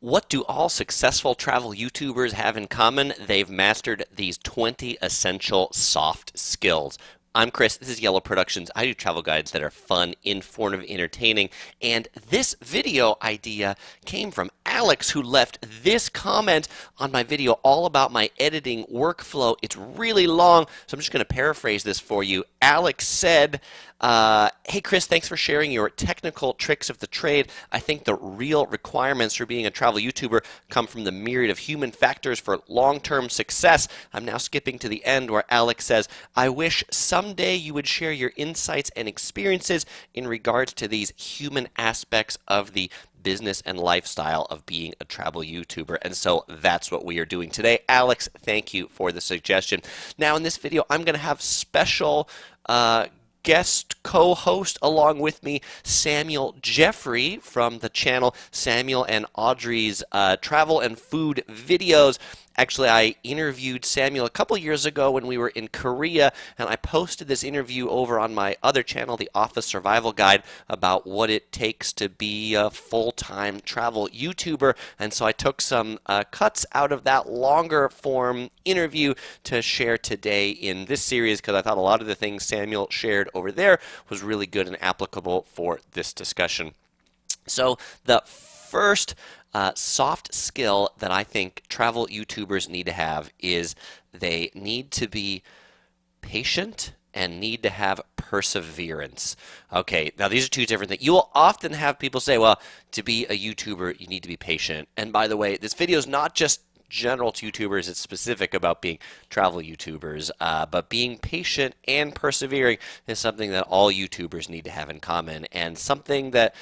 What do all successful travel YouTubers have in common? They've mastered these 20 essential soft skills. I'm Chris, this is Yellow Productions. I do travel guides that are fun, informative, entertaining, and this video idea came from Alex, who left this comment on my video all about my editing workflow. It's really long, so I'm just going to paraphrase this for you. Alex said, hey Chris, thanks for sharing your technical tricks of the trade. I think the real requirements for being a travel YouTuber come from the myriad of human factors for long-term success. I'm now skipping to the end where Alex says, I wish someday you would share your insights and experiences in regards to these human aspects of the business and lifestyle of being a travel YouTuber. And so that's what we are doing today. Alex, thank you for the suggestion. Now in this video, I'm going to have special guest co-host along with me, Samuel Jeffrey from the channel Samuel and Audrey's Travel and Food Videos. Actually, I interviewed Samuel a couple years ago when we were in Korea, and I posted this interview over on my other channel, the Office Survival Guide, about what it takes to be a full-time travel YouTuber. And so I took some cuts out of that longer form interview to share today in this series because I thought a lot of the things Samuel shared over there was really good and applicable for this discussion. So the first soft skill that I think travel YouTubers need to have is they need to be patient and need to have perseverance. Okay, now these are two different things. You will often have people say, well, to be a YouTuber, you need to be patient. And by the way, this video is not just general to YouTubers, it's specific about being travel YouTubers, but being patient and persevering is something that all YouTubers need to have in common, and something that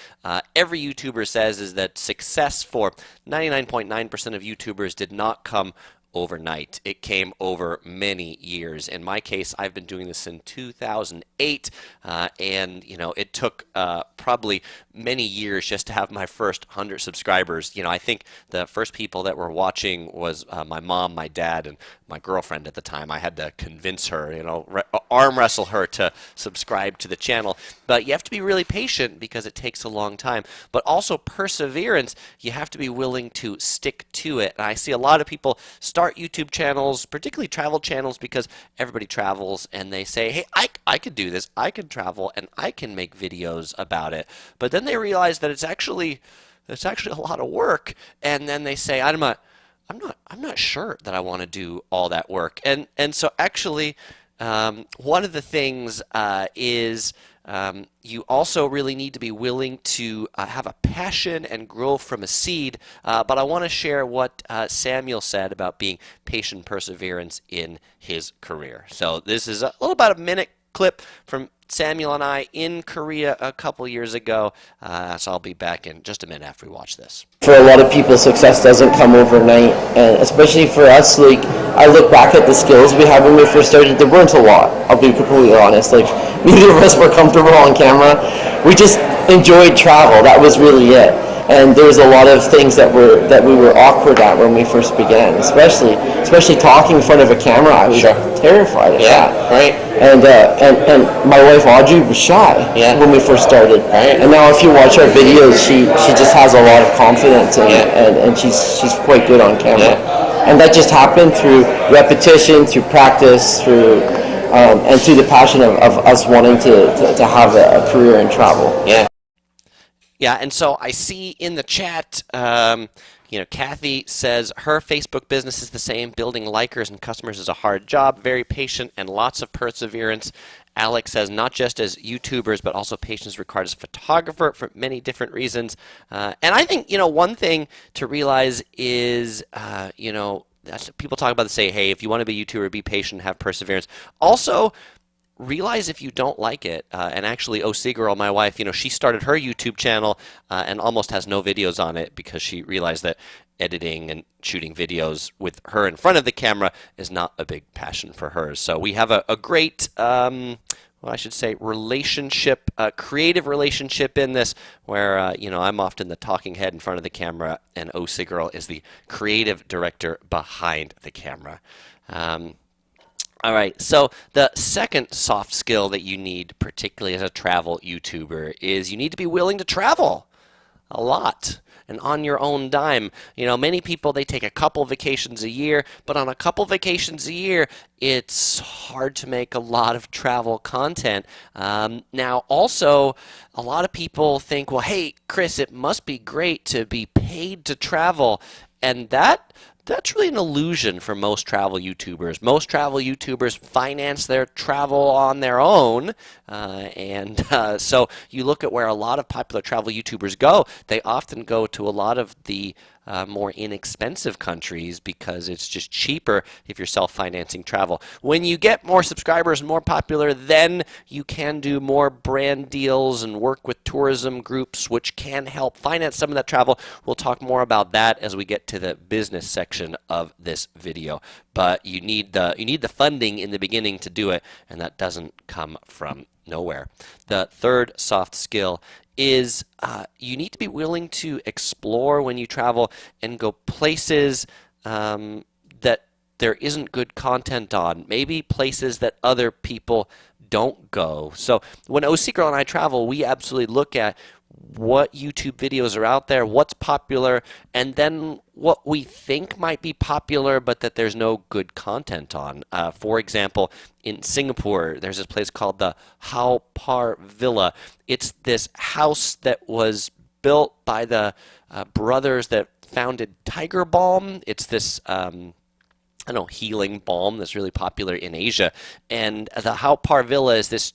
every YouTuber says is that success for 99.9% of YouTubers did not come overnight. It came over many years. In my case, I've been doing this in 2008, and it took probably many years just to have my first 100 subscribers. I think the first people that were watching was my mom, my dad, and my girlfriend at the time. I had to convince her, arm wrestle her to subscribe to the channel. But you have to be really patient because it takes a long time. But also perseverance, you have to be willing to stick to it. And I see a lot of people start YouTube channels, particularly travel channels, because everybody travels and they say, hey, I could do this, I can travel, and I can make videos about it. But then they realize that it's actually a lot of work, and then they say, I'm not sure that I want to do all that work. And so actually one of the things is you also really need to be willing to have a passion and grow from a seed. But I want to share what Samuel said about being patient perseverance in his career. So this is a little about a minute clip from Samuel and I in Korea a couple years ago. So I'll be back in just a minute after we watch this. For a lot of people, success doesn't come overnight, and especially for us, I look back at the skills we had when we first started. There weren't a lot, I'll be completely honest. Neither of us were comfortable on camera. We just enjoyed travel. That was really it. And there was a lot of things that we were awkward at when we first began, especially talking in front of a camera. I was terrified of that. Right. And my wife Audrey was shy when we first started. Right. And now if you watch our videos, she just has a lot of confidence and she's quite good on camera. Yeah. And that just happened through repetition, through practice, and through the passion of us wanting to have a career in travel. Yeah. Yeah, and so I see in the chat, Kathy says her Facebook business is the same. Building likers and customers is a hard job, very patient and lots of perseverance. Alex says not just as YouTubers, but also patience required as a photographer for many different reasons. And I think, one thing to realize is, that's people talk about to say, hey, if you want to be a YouTuber, be patient, have perseverance. Also, realize if you don't like it, and actually OC Girl, my wife, she started her YouTube channel and almost has no videos on it because she realized that editing and shooting videos with her in front of the camera is not a big passion for her. So we have a great, I should say, relationship, creative relationship in this where, I'm often the talking head in front of the camera and OC Girl is the creative director behind the camera. All right, so the second soft skill that you need, particularly as a travel YouTuber, is you need to be willing to travel a lot. and on your own dime. Many people, they take a couple vacations a year, but on a couple vacations a year, it's hard to make a lot of travel content. Now, also, a lot of people think, well, hey, Chris, it must be great to be paid to travel. And that's really an illusion for most travel YouTubers. Most travel YouTubers finance their travel on their own. So you look at where a lot of popular travel YouTubers go, they often go to a lot of the more inexpensive countries because it's just cheaper if you're self-financing travel. When you get more subscribers and more popular, then you can do more brand deals and work with tourism groups, which can help finance some of that travel. We'll talk more about that as we get to the business section of this video. But you need the funding in the beginning to do it, and that doesn't come from nowhere. The third soft skill is you need to be willing to explore when you travel and go places that there isn't good content on, maybe places that other people don't go. So when OC Girl and I travel, we absolutely look at what YouTube videos are out there, what's popular, and then what we think might be popular but that there's no good content on. For example, in Singapore, there's this place called the Hao Par Villa. It's this house that was built by the brothers that founded Tiger Balm. It's this healing balm that's really popular in Asia. And the Hao Par Villa is this,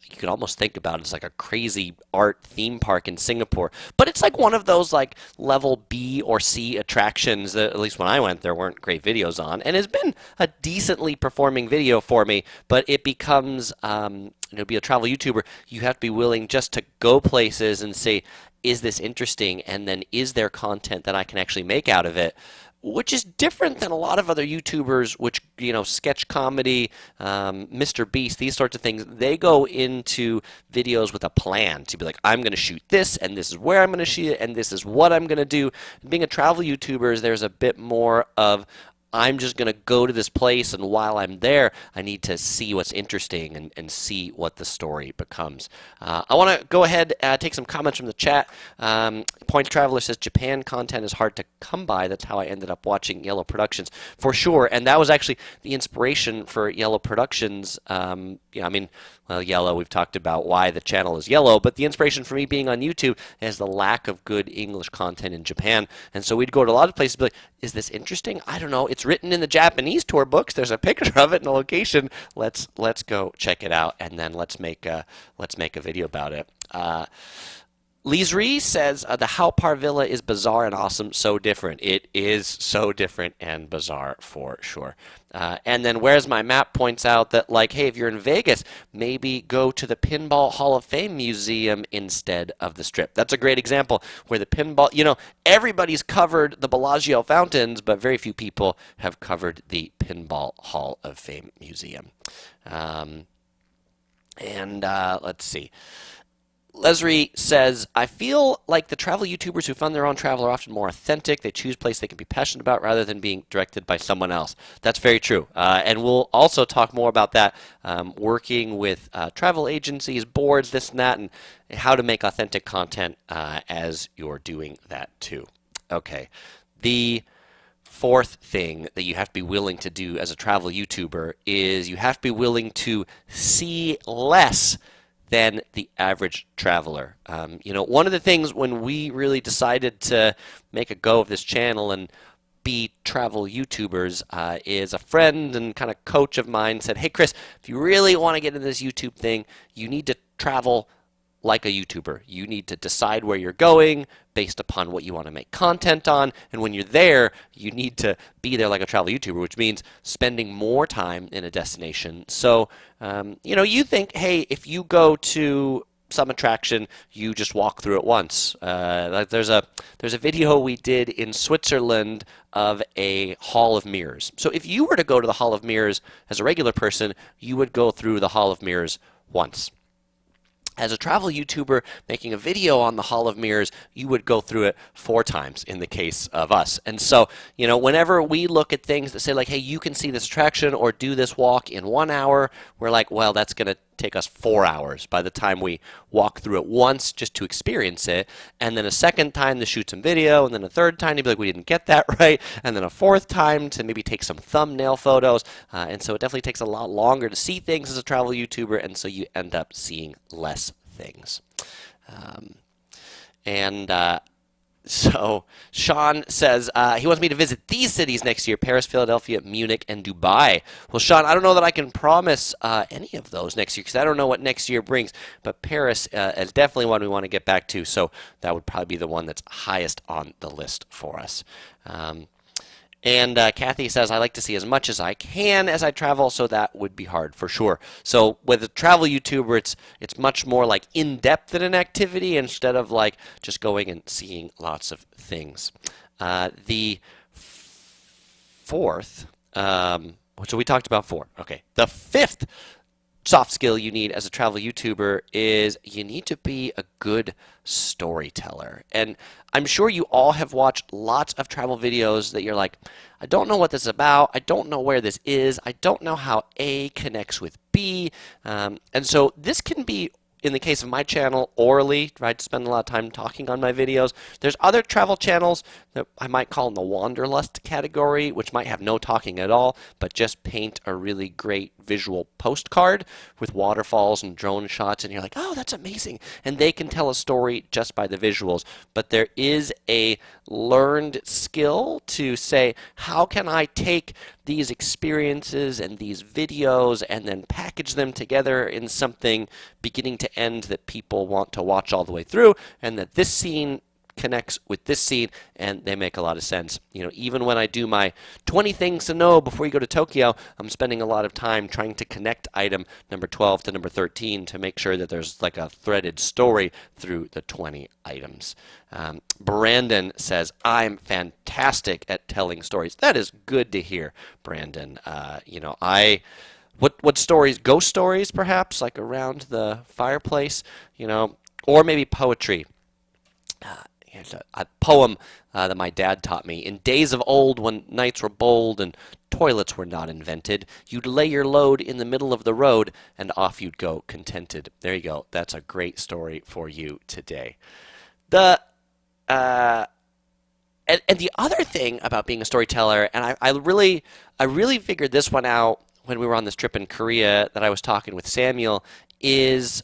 you could almost think about it as like a crazy art theme park in Singapore. But it's like one of those like level B or C attractions that, at least when I went, there weren't great videos on. And it's been a decently performing video for me, but it becomes, to be a travel YouTuber, you have to be willing just to go places and say, is this interesting? And then is there content that I can actually make out of it? Which is different than a lot of other YouTubers, which, sketch comedy, Mr. Beast, these sorts of things. They go into videos with a plan to be like, I'm going to shoot this, and this is where I'm going to shoot it, and this is what I'm going to do. Being a travel YouTuber, there's a bit more of, I'm just going to go to this place, and while I'm there, I need to see what's interesting and see what the story becomes. I want to go ahead and take some comments from the chat. Point Traveler says, Japan content is hard to come by. That's how I ended up watching Yellow Productions. For sure, and that was actually the inspiration for Yellow Productions. Yellow, we've talked about why the channel is yellow, but the inspiration for me being on YouTube is the lack of good English content in Japan. And so we'd go to a lot of places and be like, is this interesting? I don't know. It's written in the Japanese tour books. There's a picture of it in a location. Let's go check it out, and then let's make a video about it. Lise Ree says, the Hao Par Villa is bizarre and awesome, so different. It is so different and bizarre for sure. And then Where's My Map points out that, like, hey, if you're in Vegas, maybe go to the Pinball Hall of Fame Museum instead of the Strip. That's a great example where the pinball, everybody's covered the Bellagio fountains, but very few people have covered the Pinball Hall of Fame Museum. Let's see. Leslie says, I feel like the travel YouTubers who fund their own travel are often more authentic. They choose a place they can be passionate about rather than being directed by someone else. That's very true. And we'll also talk more about that, working with travel agencies, boards, this and that, and how to make authentic content as you're doing that too. Okay. The fourth thing that you have to be willing to do as a travel YouTuber is you have to be willing to see less than the average traveler. One of the things when we really decided to make a go of this channel and be travel YouTubers is a friend and kind of coach of mine said, hey Chris, if you really want to get into this YouTube thing, you need to travel like a YouTuber. You need to decide where you're going based upon what you want to make content on, and when you're there, you need to be there like a travel YouTuber, which means spending more time in a destination. So, you think, hey, if you go to some attraction, you just walk through it once. Like there's a video we did in Switzerland of a Hall of Mirrors. So if you were to go to the Hall of Mirrors as a regular person, you would go through the Hall of Mirrors once. As a travel YouTuber making a video on the Hall of Mirrors, you would go through it 4 times in the case of us. And so, whenever we look at things that say like, hey, you can see this attraction or do this walk in 1 hour, we're like, well, that's going to take us 4 hours by the time we walk through it once just to experience it, and then a second time to shoot some video, and then a third time to be like, we didn't get that right, and then a fourth time to maybe take some thumbnail photos, and so it definitely takes a lot longer to see things as a travel YouTuber, and so you end up seeing less things. So Sean says he wants me to visit these cities next year: Paris, Philadelphia, Munich, and Dubai. Well, Sean, I don't know that I can promise any of those next year because I don't know what next year brings, but Paris is definitely one we want to get back to, so that would probably be the one that's highest on the list for us. And Kathy says, I like to see as much as I can as I travel, so that would be hard for sure. So with a travel YouTuber, it's much more like in-depth in an activity instead of like just going and seeing lots of things. The fourth, so we talked about 4. Okay, the 5th soft skill you need as a travel YouTuber is you need to be a good storyteller. And I'm sure you all have watched lots of travel videos that you're like, I don't know what this is about, I don't know where this is, I don't know how A connects with B. And so this can be, in the case of my channel, orally, right? To spend a lot of time talking on my videos. There's other travel channels that I might call in the wanderlust category, which might have no talking at all, but just paint a really great visual postcard with waterfalls and drone shots, and you're like, oh, that's amazing. And they can tell a story just by the visuals. But there is a learned skill to say, how can I take these experiences and these videos and then package them together in something beginning to end that people want to watch all the way through, and that this scene connects with this scene and they make a lot of sense. You know, even when I do my 20 things to know before you go to Tokyo, I'm spending a lot of time trying to connect item number 12 to number 13 to make sure that there's like a threaded story through the 20 items. Brandon says, I'm fantastic at telling stories. That is good to hear, Brandon. You know, what stories? Ghost stories, perhaps, like around the fireplace, you know, or maybe poetry. Here's a poem that my dad taught me. In days of old, when nights were bold and toilets were not invented, you'd lay your load in the middle of the road and off you'd go contented. There you go. That's a great story for you today. And the other thing about being a storyteller, and I really figured this one out when we were on this trip in Korea that I was talking with Samuel, is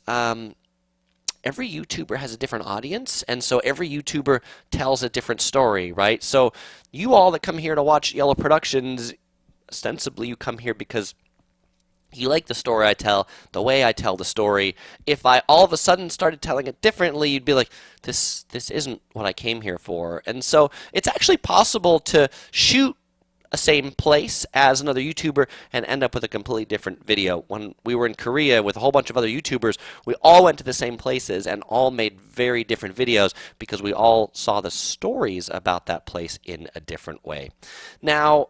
every YouTuber has a different audience, and so every YouTuber tells a different story, right? So you all that come here to watch Yellow Productions, ostensibly you come here because you like the story I tell, the way I tell the story. If I all of a sudden started telling it differently, you'd be like, this isn't what I came here for. And so it's actually possible to shoot a same place as another YouTuber and end up with a completely different video. When we were in Korea with a whole bunch of other YouTubers, we all went to the same places and all made very different videos because we all saw the stories about that place in a different way. Now,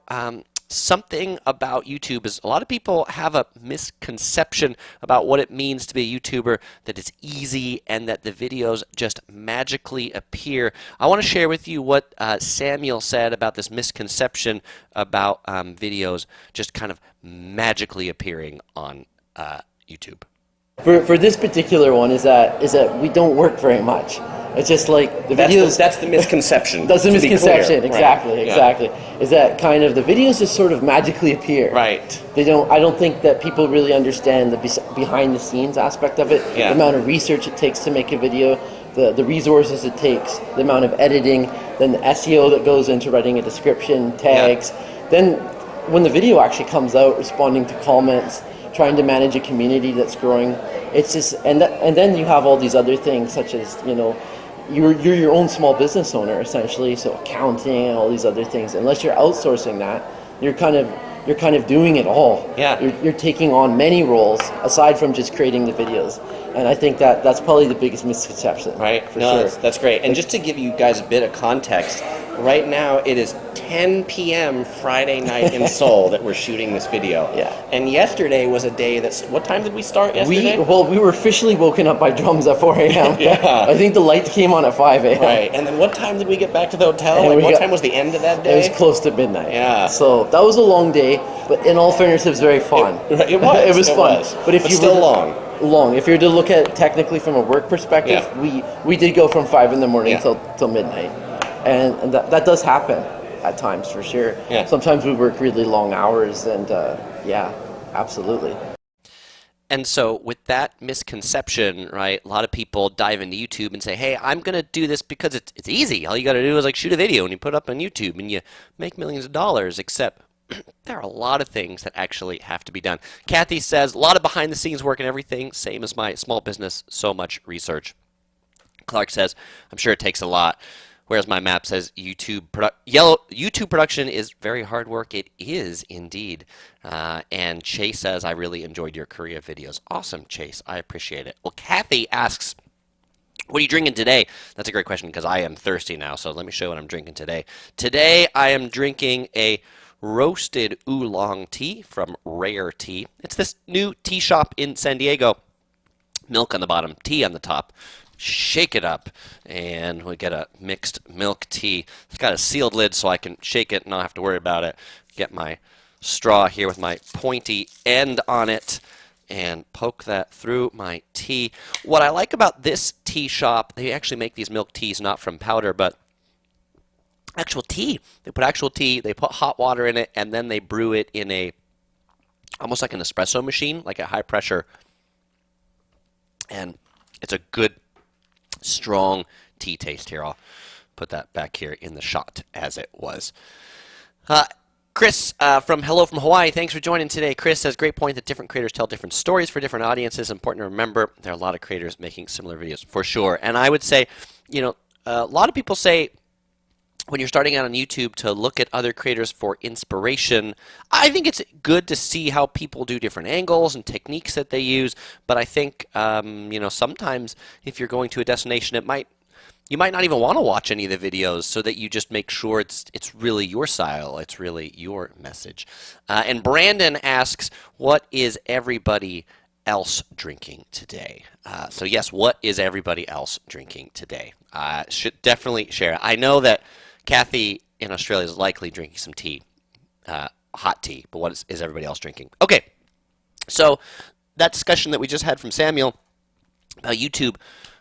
something about YouTube is a lot of people have a misconception about what it means to be a YouTuber, that it's easy and that the videos just magically appear. I want to share with you what Samuel said about this misconception about videos just kind of magically appearing on YouTube. For this particular one is that we don't work very much. It's just like the videos. That's the misconception. That's the misconception. Exactly. Right. Exactly. Yeah. Is that kind of the videos just sort of magically appear. Right. They don't. I don't think that people really understand the behind the scenes aspect of it. Yeah. The amount of research it takes to make a video, the resources it takes, the amount of editing, then the SEO that goes into writing a description, tags. Yeah. Then when the video actually comes out, responding to comments, trying to manage a community that's growing. It's just and then you have all these other things such as, you know, you're your own small business owner essentially, so accounting and all these other things. Unless you're outsourcing that, you're kind of doing it all. Yeah. You're taking on many roles aside from just creating the videos. And I think that's probably the biggest misconception. Right. For no, sure. That's great. And just to give you guys a bit of context, right now it is 10 p.m. Friday night in Seoul that we're shooting this video. Yeah. And yesterday was a day that's, what time did we start yesterday? We were officially woken up by drums at 4 a.m. Yeah. I think the lights came on at 5 a.m. Right. And then what time did we get back to the hotel? And Like what time was the end of that day? It was close to midnight. Yeah. So that was a long day, but in all fairness, it was very fun. It was. It was fun. But if you still long. long. If you're to look at it technically from a work perspective, we did go from 5 in the morning till midnight, and that does happen at times for sure. Yeah. Sometimes we work really long hours, and yeah, absolutely. And so with that misconception, right, a lot of people dive into YouTube and say, hey, I'm going to do this because it's easy. All you got to do is like shoot a video and you put it up on YouTube and you make millions of dollars, except there are a lot of things that actually have to be done. Kathy says, a lot of behind the scenes work and everything, same as my small business, so much research. Clark says, I'm sure it takes a lot. Whereas my map says YouTube production is very hard work. It is indeed. And Chase says, I really enjoyed your Korea videos. Awesome, Chase. I appreciate it. Well, Kathy asks, what are you drinking today? That's a great question because I am thirsty now. So let me show you what I'm drinking today. Today I am drinking a roasted oolong tea from Rare Tea. It's this new tea shop in San Diego. Milk on the bottom, tea on the top. Shake it up, and we get a mixed milk tea. It's got a sealed lid so I can shake it and not have to worry about it. Get my straw here with my pointy end on it and poke that through my tea. What I like about this tea shop, they actually make these milk teas not from powder, but actual tea. They put actual tea, they put hot water in it, and then they brew it in a, almost like an espresso machine, like a high pressure. And it's a good, strong tea taste here. I'll put that back here in the shot as it was. Chris from Hello from Hawaii, thanks for joining today. Chris says, great point that different creators tell different stories for different audiences. Important to remember there are a lot of creators making similar videos for sure. And I would say, you know, a lot of people say when you're starting out on YouTube to look at other creators for inspiration. I think it's good to see how people do different angles and techniques that they use, but I think you know, sometimes if you're going to a destination, you might not even want to watch any of the videos, so that you just make sure it's really your style, it's really your message. And Brandon asks, what is everybody else drinking today? So yes, what is everybody else drinking today? Should definitely share. I know that Kathy in Australia is likely drinking some tea, hot tea, but what is everybody else drinking? Okay, so that discussion that we just had from Samuel about YouTube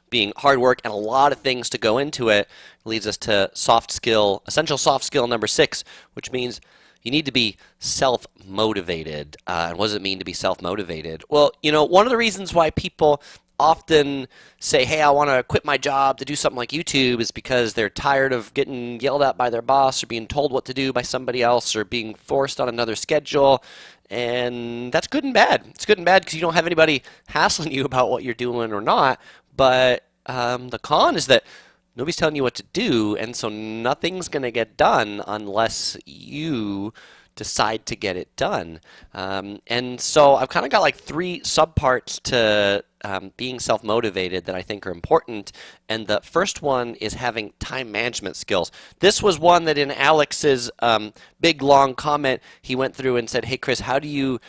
being hard work and a lot of things to go into it leads us to essential soft skill number 6, which means you need to be self-motivated. And what does it mean to be self-motivated? Well, you know, one of the reasons why people often say, hey, I want to quit my job to do something like YouTube is because they're tired of getting yelled at by their boss or being told what to do by somebody else or being forced on another schedule. And that's good and bad. It's good and bad because you don't have anybody hassling you about what you're doing or not. But the con is that nobody's telling you what to do, and so nothing's going to get done unless you decide to get it done. And so I've kind of got like 3 subparts to being self-motivated that I think are important. And the first one is having time management skills. This was one that in Alex's big long comment, he went through and said, hey Chris, how do you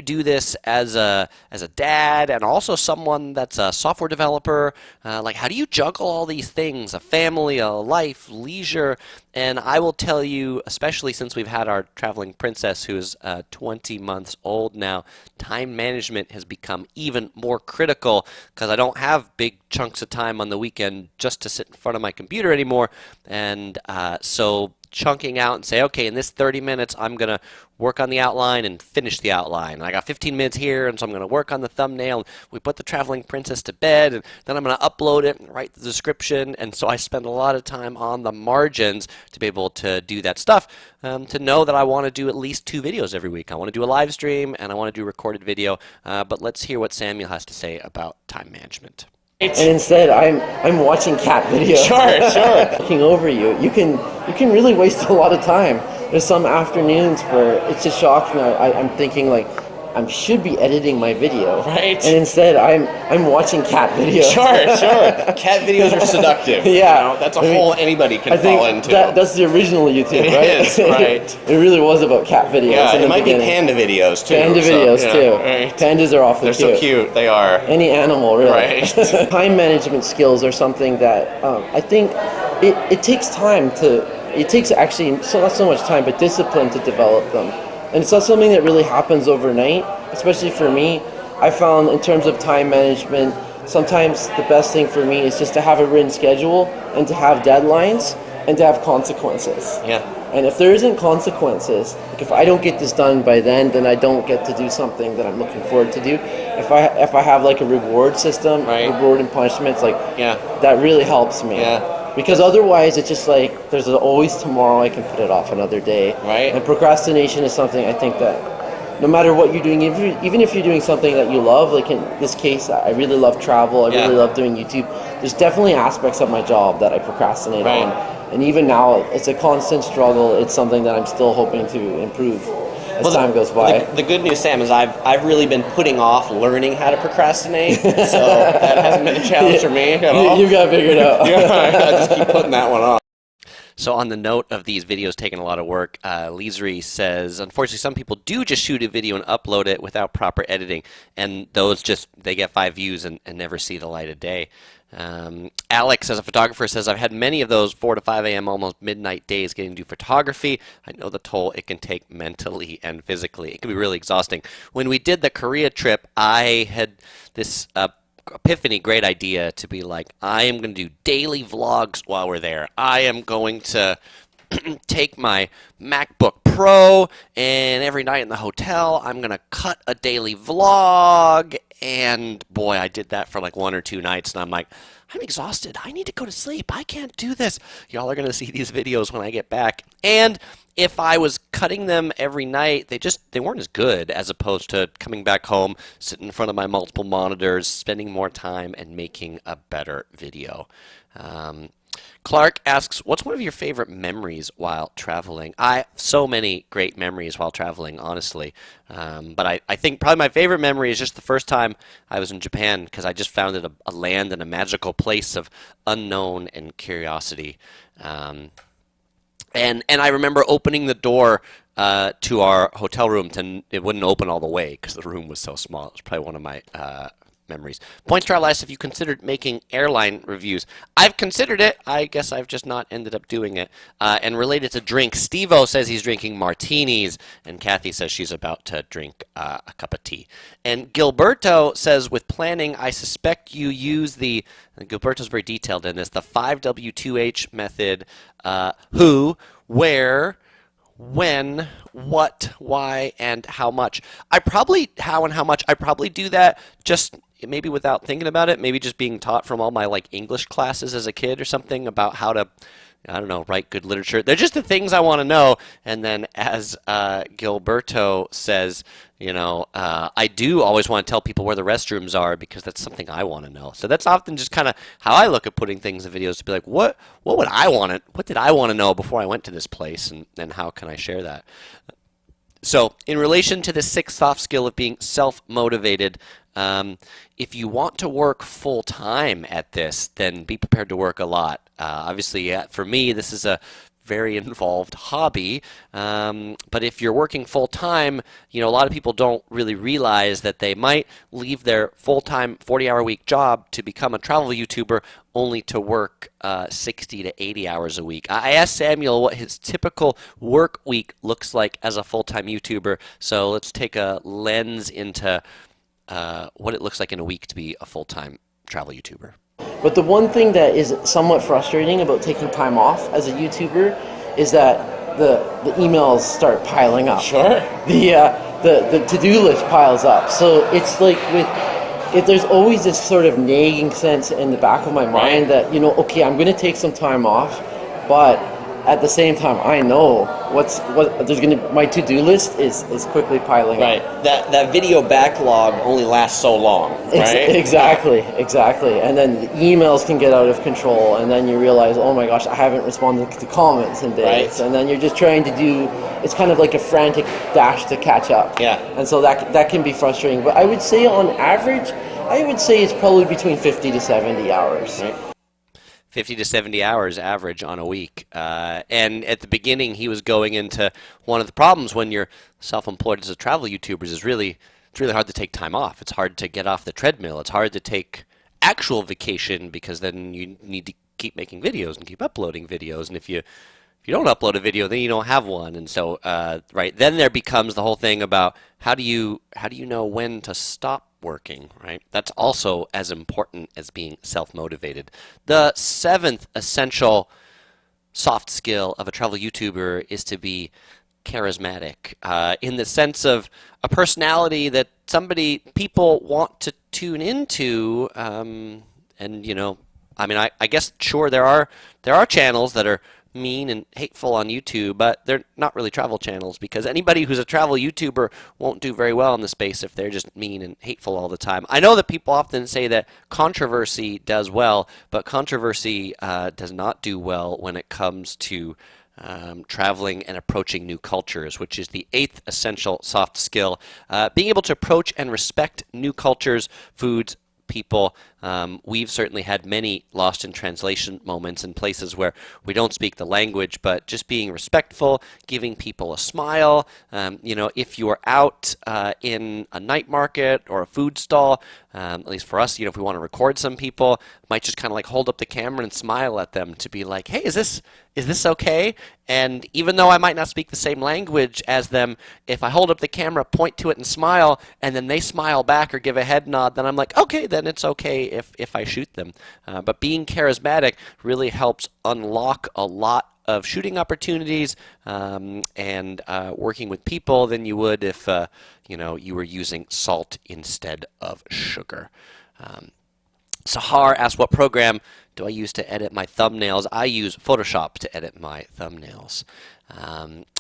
do this as a dad and also someone that's a software developer? Like, how do you juggle all these things, a family, a life, leisure? And I will tell you, especially since we've had our traveling princess who is 20 months old now, time management has become even more critical because I don't have big chunks of time on the weekend just to sit in front of my computer anymore. And so chunking out and say, okay, in this 30 minutes, I'm going to work on the outline and finish the outline. I got 15 minutes here, and so I'm going to work on the thumbnail. We put the traveling princess to bed, and then I'm going to upload it and write the description. And so I spend a lot of time on the margins to be able to do that stuff, to know that I want to do at least 2 videos every week. I want to do a live stream, and I want to do recorded video. But let's hear what Samuel has to say about time management. And instead, I'm watching cat videos. Sure. Looking over you, you can really waste a lot of time. There's some afternoons where it's just shocking. I'm thinking like, I should be editing my video. Right. And instead, I'm watching cat videos. Sure. Cat videos are seductive. Yeah. You know, that's a hole anybody can fall into. That's the original YouTube, right? It is, right. It really was about cat videos. Yeah, in the it might beginning. be panda videos, too. Panda videos, too. Right. Pandas are awfully They're cute. so cute. They are. Any animal, really. Right. Time management skills are something that I think it takes time it takes actually, not so much time, but discipline to develop them. And it's not something that really happens overnight, especially for me. I found in terms of time management, sometimes the best thing for me is just to have a written schedule and to have deadlines and to have consequences. Yeah. And if there isn't consequences, like if I don't get this done by then I don't get to do something that I'm looking forward to do. If I have like a reward system, right. reward and punishments, like yeah. that really helps me. Yeah. Because otherwise it's just like there's always tomorrow, I can put it off another day. Right. And procrastination is something I think that no matter what you're doing, even if you're doing something that you love, like in this case, I really love travel, I really love doing YouTube, there's definitely aspects of my job that I procrastinate on. And even now, it's a constant struggle. It's something that I'm still hoping to improve as time goes by. The good news, Sam, is I've really been putting off learning how to procrastinate, so that hasn't been a challenge for me at all. You got it figured out. I just keep putting that one off. So on the note of these videos taking a lot of work, Leesery says, unfortunately, some people do just shoot a video and upload it without proper editing, and those they get 5 views and never see the light of day. Alex, as a photographer, says, I've had many of those 4 to 5 a.m. almost midnight days getting to do photography. I know the toll it can take mentally and physically. It can be really exhausting. When we did the Korea trip, I had this epiphany, great idea to be like, I am going to do daily vlogs while we're there. I am going to take my MacBook Pro, and every night in the hotel, I'm going to cut a daily vlog. And boy, I did that for like 1 or 2 nights, and I'm like, I'm exhausted. I need to go to sleep. I can't do this. Y'all are going to see these videos when I get back. And if I was cutting them every night, they weren't as good as opposed to coming back home, sitting in front of my multiple monitors, spending more time, and making a better video. Clark asks, what's one of your favorite memories while traveling? So many great memories while traveling, honestly. But I think probably my favorite memory is just the first time I was in Japan, because I just found it a land and a magical place of unknown and curiosity. And I remember opening the door to our hotel room. It wouldn't open all the way because the room was so small. It was probably one of my memories. Pointstar asks if you considered making airline reviews. I've considered it. I guess I've just not ended up doing it. And related to drinks, Steve-O says he's drinking martinis, and Kathy says she's about to drink a cup of tea. And Gilberto says, with planning, I suspect you use Gilberto's very detailed in this, the 5W2H method, who, where, when, what, why, and how much. How and how much, I probably do that just maybe without thinking about it, maybe just being taught from all my like English classes as a kid or something about how to, I don't know, write good literature. They're just the things I want to know. And then as Gilberto says, I do always want to tell people where the restrooms are because that's something I want to know. So that's often just kind of how I look at putting things in videos, to be like, what did I want to know before I went to this place, and how can I share that? So in relation to the 6th soft skill of being self-motivated, if you want to work full-time at this, then be prepared to work a lot. Obviously, for me, this is a very involved hobby, but if you're working full-time, a lot of people don't really realize that they might leave their full-time 40-hour-a-week job to become a travel YouTuber only to work 60 to 80 hours a week. I asked Samuel what his typical work week looks like as a full-time YouTuber, so let's take a lens into what it looks like in a week to be a full-time travel YouTuber. But the one thing that is somewhat frustrating about taking time off as a YouTuber is that the emails start piling up. Sure. The to-do list piles up. So it's like there's always this sort of nagging sense in the back of my mind that, okay, I'm going to take some time off, but at the same time, I know my to-do list is quickly piling up. That video backlog only lasts so long, right? Exactly. And then the emails can get out of control, and then you realize, oh my gosh, I haven't responded to comments in days. And then you're just trying to it's kind of like a frantic dash to catch up. Yeah. And so that can be frustrating. But I would say on average, it's probably between 50 to 70 hours. Right. 50 to 70 hours average on a week. And at the beginning, he was going into one of the problems when you're self-employed as a travel YouTuber is it's really hard to take time off. It's hard to get off the treadmill. It's hard to take actual vacation because then you need to keep making videos and keep uploading videos. And if you don't upload a video, then you don't have one. And so, then there becomes the whole thing about how do you know when to stop working, right? That's also as important as being self-motivated. The seventh essential soft skill of a travel YouTuber is to be charismatic, in the sense of a personality that people want to tune into. And I mean, I guess sure there are channels that are mean and hateful on YouTube, but they're not really travel channels, because anybody who's a travel YouTuber won't do very well in the space if they're just mean and hateful all the time. I know that people often say that controversy does well, but controversy does not do well when it comes to traveling and approaching new cultures, which is the eighth essential soft skill. Being able to approach and respect new cultures, foods, people. We've certainly had many lost in translation moments in places where we don't speak the language, but just being respectful, giving people a smile. If you're out in a night market or a food stall, at least for us, if we want to record some people, might just kind of like hold up the camera and smile at them to be like, hey, is this okay? And even though I might not speak the same language as them, if I hold up the camera, point to it and smile, and then they smile back or give a head nod, then I'm like, okay, then it's okay if I shoot them. But being charismatic really helps unlock a lot of shooting opportunities and working with people than you would if you were using salt instead of sugar. Sahar asked, what program do I use to edit my thumbnails? I use Photoshop to edit my thumbnails.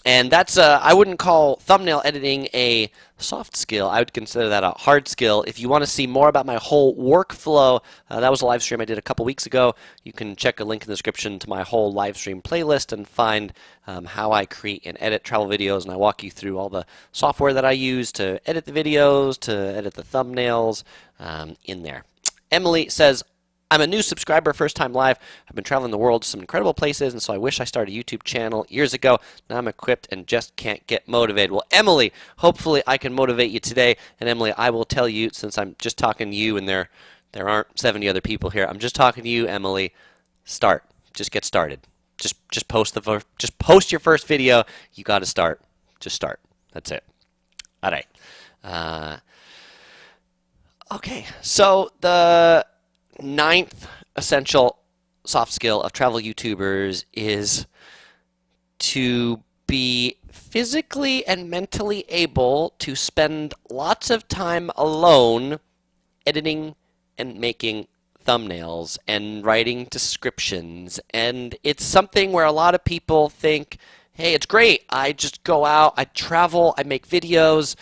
And that's, I wouldn't call thumbnail editing a soft skill. I would consider that a hard skill. If you want to see more about my whole workflow, that was a live stream I did a couple weeks ago. You can check a link in the description to my whole live stream playlist and find how I create and edit travel videos, and I walk you through all the software that I use to edit the videos, to edit the thumbnails in there. Emily says, I'm a new subscriber, first time live. I've been traveling the world to some incredible places, and so I wish I started a YouTube channel years ago. Now I'm equipped and just can't get motivated. Well, Emily, hopefully I can motivate you today. And Emily, I will tell you, since I'm just talking to you and there aren't 70 other people here, I'm just talking to you, Emily. Start. Just get started. Just post your first video. You got to start. Just start. That's it. All right. Okay, so the ninth essential soft skill of travel YouTubers is to be physically and mentally able to spend lots of time alone editing and making thumbnails and writing descriptions. And it's something where a lot of people think, hey, it's great. I just go out, I travel, I make videos,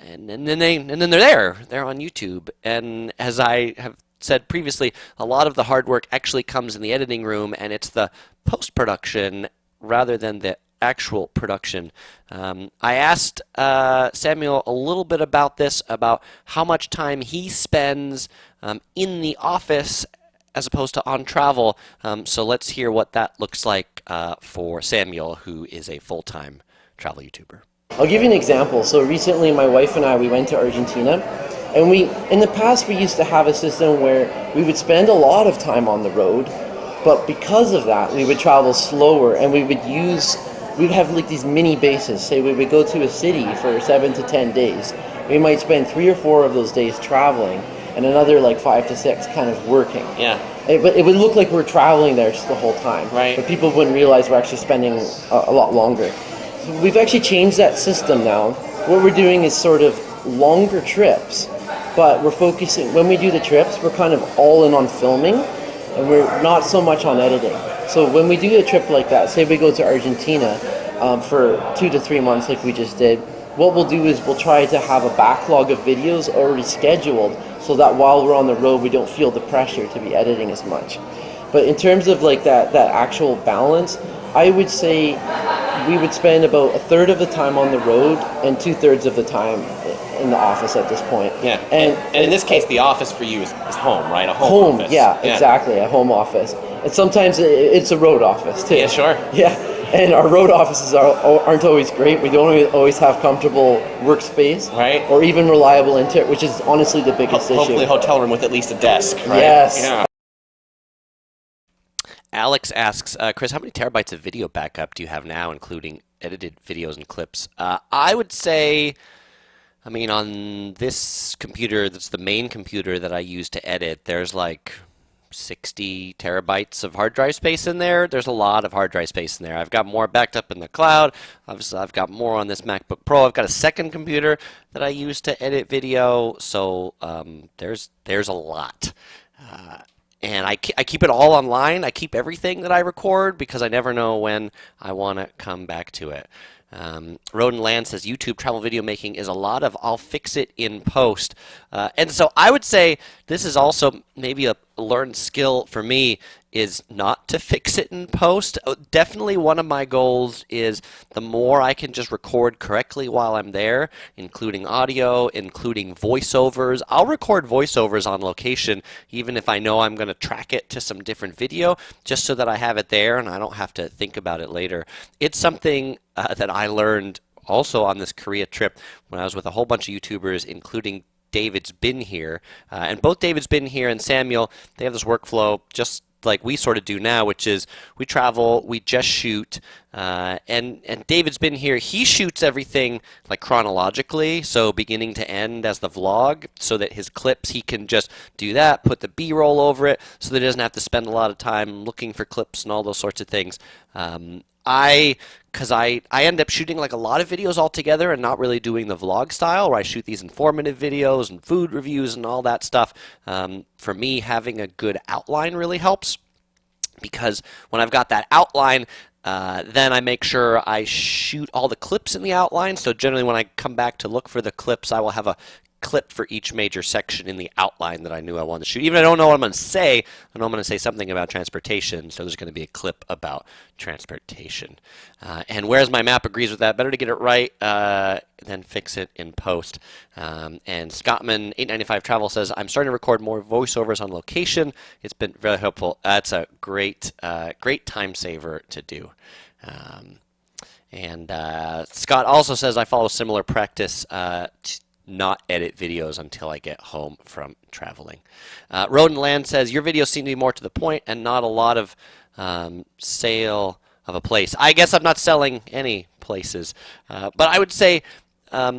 and then they're on YouTube. And as I have said previously, a lot of the hard work actually comes in the editing room, and it's the post-production rather than the actual production. I asked Samuel a little bit about this, about how much time he spends in the office as opposed to on travel. So let's hear what that looks like for Samuel, who is a full-time travel YouTuber. I'll give you an example. So recently my wife and I, we went to Argentina, and in the past we used to have a system where we would spend a lot of time on the road, but because of that we would travel slower, and we'd have like these mini bases. Say we would go to a city for 7 to 10 days. We might spend 3 or 4 of those days traveling and another like 5 to 6 kind of working. Yeah. But it would look like we're traveling there just the whole time. Right. But people wouldn't realize we're actually spending a lot longer. So we've actually changed that system now. What we're doing is sort of longer trips, but we're focusing, when we do the trips, we're kind of all in on filming, and we're not so much on editing. So when we do a trip like that, say we go to Argentina for 2 to 3 months like we just did, what we'll do is we'll try to have a backlog of videos already scheduled so that while we're on the road we don't feel the pressure to be editing as much. But in terms of like that actual balance, I would say we would spend about 1/3 of the time on the road and 2/3 of the time in the office at this point. Yeah. And in this case, the office for you is home, right? A home office. Yeah, exactly, a home office. And sometimes it's a road office too. Yeah, sure. Yeah, and our road offices aren't always great. We don't always have comfortable workspace, right? Or even reliable internet, which is honestly the biggest issue. Hopefully a hotel room with at least a desk, right? Yes. Yeah. Alex asks, Chris, how many terabytes of video backup do you have now, including edited videos and clips? I would say I mean, on this computer, that's the main computer that I use to edit, there's like 60 terabytes of hard drive space in there. There's a lot of hard drive space in there. I've got more backed up in the cloud. Obviously, I've got more on this MacBook Pro. I've got a second computer that I use to edit video. So there's a lot. And I keep it all online. I keep everything that I record because I never know when I want to come back to it. Roden Land says YouTube travel video making is a lot of I'll fix it in post. And so I would say this is also maybe a learned skill for me is not to fix it in post. Definitely one of my goals is the more I can just record correctly while I'm there, including audio, including voiceovers. I'll record voiceovers on location even if I know I'm going to track it to some different video just so that I have it there and I don't have to think about it later. It's something that I learned also on this Korea trip when I was with a whole bunch of YouTubers, including David's Been Here. And both David's Been Here and Samuel, they have this workflow just like we sort of do now, which is we travel, we just shoot, and David's Been Here. He shoots everything like chronologically, so beginning to end as the vlog, so that his clips, he can just do that, put the B-roll over it, so that he doesn't have to spend a lot of time looking for clips and all those sorts of things. Because I end up shooting like a lot of videos all together and not really doing the vlog style where I shoot these informative videos and food reviews and all that stuff. For me, having a good outline really helps because when I've got that outline, then I make sure I shoot all the clips in the outline. So generally when I come back to look for the clips, I will have a clip for each major section in the outline that I knew I wanted to shoot. Even if I don't know what I'm going to say, I know I'm going to say something about transportation, so there's going to be a clip about transportation. And whereas my map agrees with that, better to get it right than fix it in post. And Scottman895 Travel says, I'm starting to record more voiceovers on location. It's been very helpful. That's a great time saver to do. And Scott also says, I follow similar practice not edit videos until I get home from traveling. Roden Land says, your videos seem to be more to the point and not a lot of sale of a place. I guess I'm not selling any places, but I would say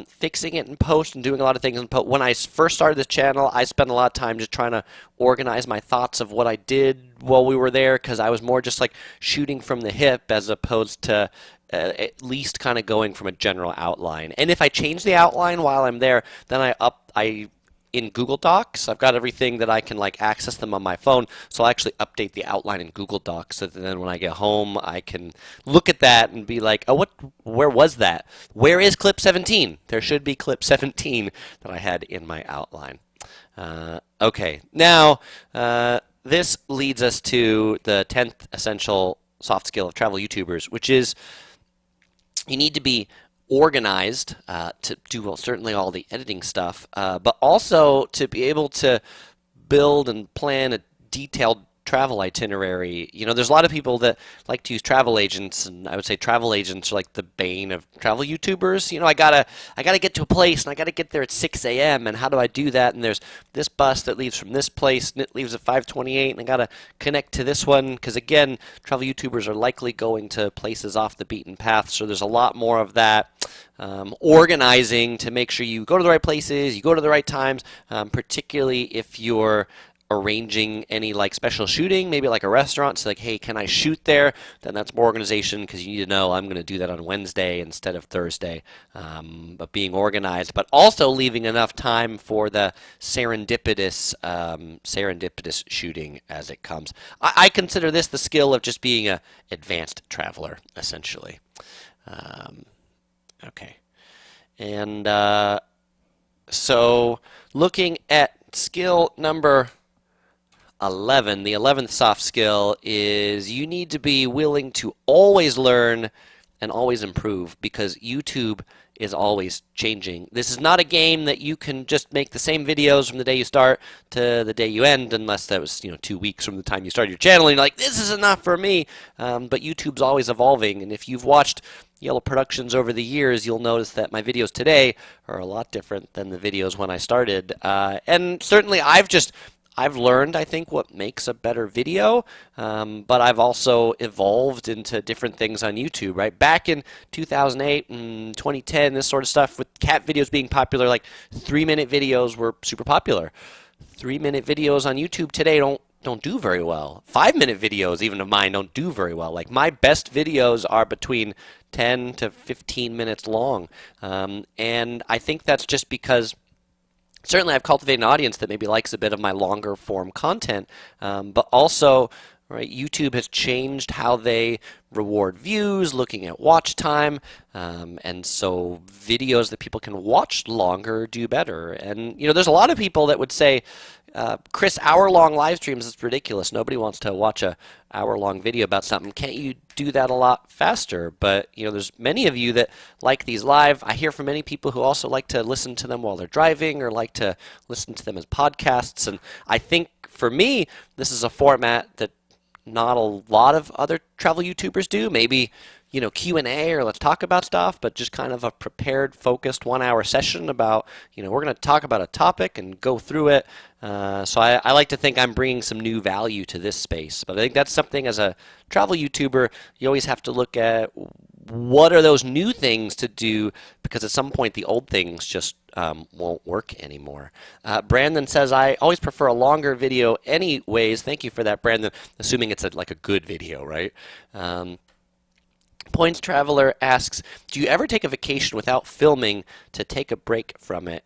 fixing it in post and doing a lot of things in post. When I first started this channel, I spent a lot of time just trying to organize my thoughts of what I did while we were there because I was more just like shooting from the hip as opposed to at least kind of going from a general outline. And if I change the outline while I'm there, then I in Google Docs, I've got everything that I can like access them on my phone, so I'll actually update the outline in Google Docs so that then when I get home, I can look at that and be like, oh, where was that? Where is clip 17? There should be clip 17 that I had in my outline. Okay, now this leads us to the 10th essential soft skill of travel YouTubers, which is you need to be organized to do certainly all the editing stuff, but also to be able to build and plan a detailed travel itinerary. You know, there's a lot of people that like to use travel agents, and I would say travel agents are like the bane of travel YouTubers. You know, I gotta get to a place, and I gotta get there at 6 a.m. And how do I do that? And there's this bus that leaves from this place, and it leaves at 5:28, and I gotta connect to this one because again, travel YouTubers are likely going to places off the beaten path. So there's a lot more of that. Organizing to make sure you go to the right places, you go to the right times, particularly if you're arranging any like special shooting, maybe like a restaurant, so like, hey, can I shoot there? Then that's more organization because you need to know I'm going to do that on Wednesday instead of Thursday. But being organized, but also leaving enough time for the serendipitous shooting as it comes. I consider this the skill of just being a advanced traveler, essentially. Okay, and so looking at skill number 11, the 11th soft skill is you need to be willing to always learn and always improve because YouTube is always changing. This is not a game that you can just make the same videos from the day you start to the day you end, unless that was 2 weeks from the time you started your channel and you're like, this is enough for me. But YouTube's always evolving, and if you've watched Yellow Productions over the years, you'll notice that my videos today are a lot different than the videos when I started. And certainly I've learned, I think, what makes a better video, but I've also evolved into different things on YouTube, right? Back in 2008 and 2010, this sort of stuff, with cat videos being popular, like 3-minute videos were super popular. 3-minute videos on YouTube today don't do very well. 5-minute videos, even of mine, don't do very well. Like, my best videos are between 10 to 15 minutes long, and I think that's just because certainly I've cultivated an audience that maybe likes a bit of my longer form content, but also, right, YouTube has changed how they reward views, looking at watch time, and so videos that people can watch longer do better. And there's a lot of people that would say, Chris, hour-long live streams is ridiculous. Nobody wants to watch a hour-long video about something. Can't you do that a lot faster? But there's many of you that like these live. I hear from many people who also like to listen to them while they're driving or like to listen to them as podcasts. And I think for me, this is a format that not a lot of other travel YouTubers do. Maybe Q&A or let's talk about stuff, but just kind of a prepared, focused 1-hour session about, we're going to talk about a topic and go through it. So I like to think I'm bringing some new value to this space. But I think that's something as a travel YouTuber, you always have to look at what are those new things to do, because at some point the old things just won't work anymore. Brandon says, I always prefer a longer video anyways. Thank you for that, Brandon, assuming it's like a good video, right? Points Traveler asks, do you ever take a vacation without filming to take a break from it?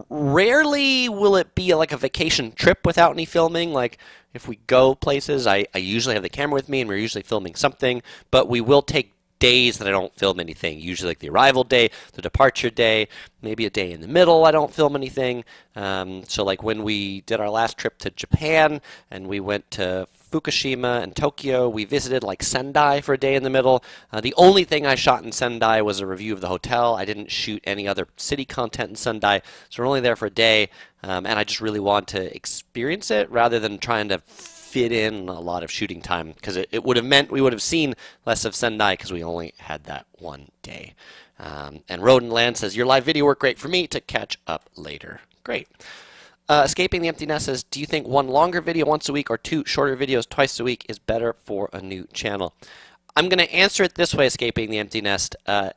Rarely will it be like a vacation trip without any filming. Like if we go places, I usually have the camera with me and we're usually filming something, but we will take days that I don't film anything, usually like the arrival day, the departure day, maybe a day in the middle I don't film anything. So like when we did our last trip to Japan and we went to Fukushima and Tokyo, we visited like Sendai for a day in the middle. The only thing I shot in Sendai was a review of the hotel. I didn't shoot any other city content in Sendai, so we're only there for a day, and I just really want to experience it rather than trying to fit in a lot of shooting time, because it would have meant we would have seen less of Sendai because we only had that one day. And Rodent Land says, your live video worked great for me to catch up later. Great. Escaping the Empty Nest says, do you think one longer video once a week or 2 shorter videos twice a week is better for a new channel? I'm going to answer it this way, Escaping the Empty Nest. I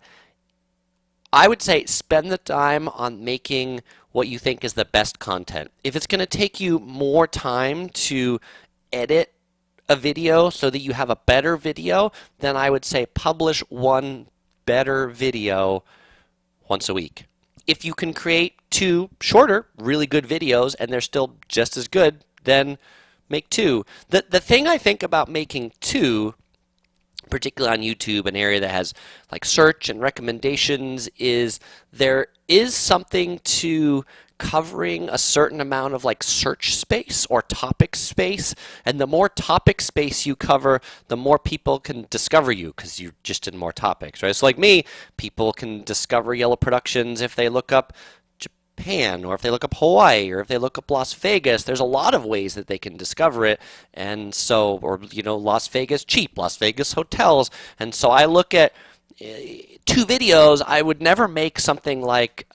would say spend the time on making what you think is the best content. If it's going to take you more time to edit a video so that you have a better video, then I would say publish one better video once a week. If you can create 2 shorter, really good videos and they're still just as good, then make 2. The thing I think about making 2, particularly on YouTube, an area that has like search and recommendations, is there is something to covering a certain amount of like search space or topic space, and the more topic space you cover, the more people can discover you because you're just in more topics, right? So like me, people can discover Yellow Productions if they look up Japan, or if they look up Hawaii, or if they look up Las Vegas. There's a lot of ways that they can discover it, and so, or Las Vegas cheap, Las Vegas hotels, and so I look at 2 videos. I would never make something like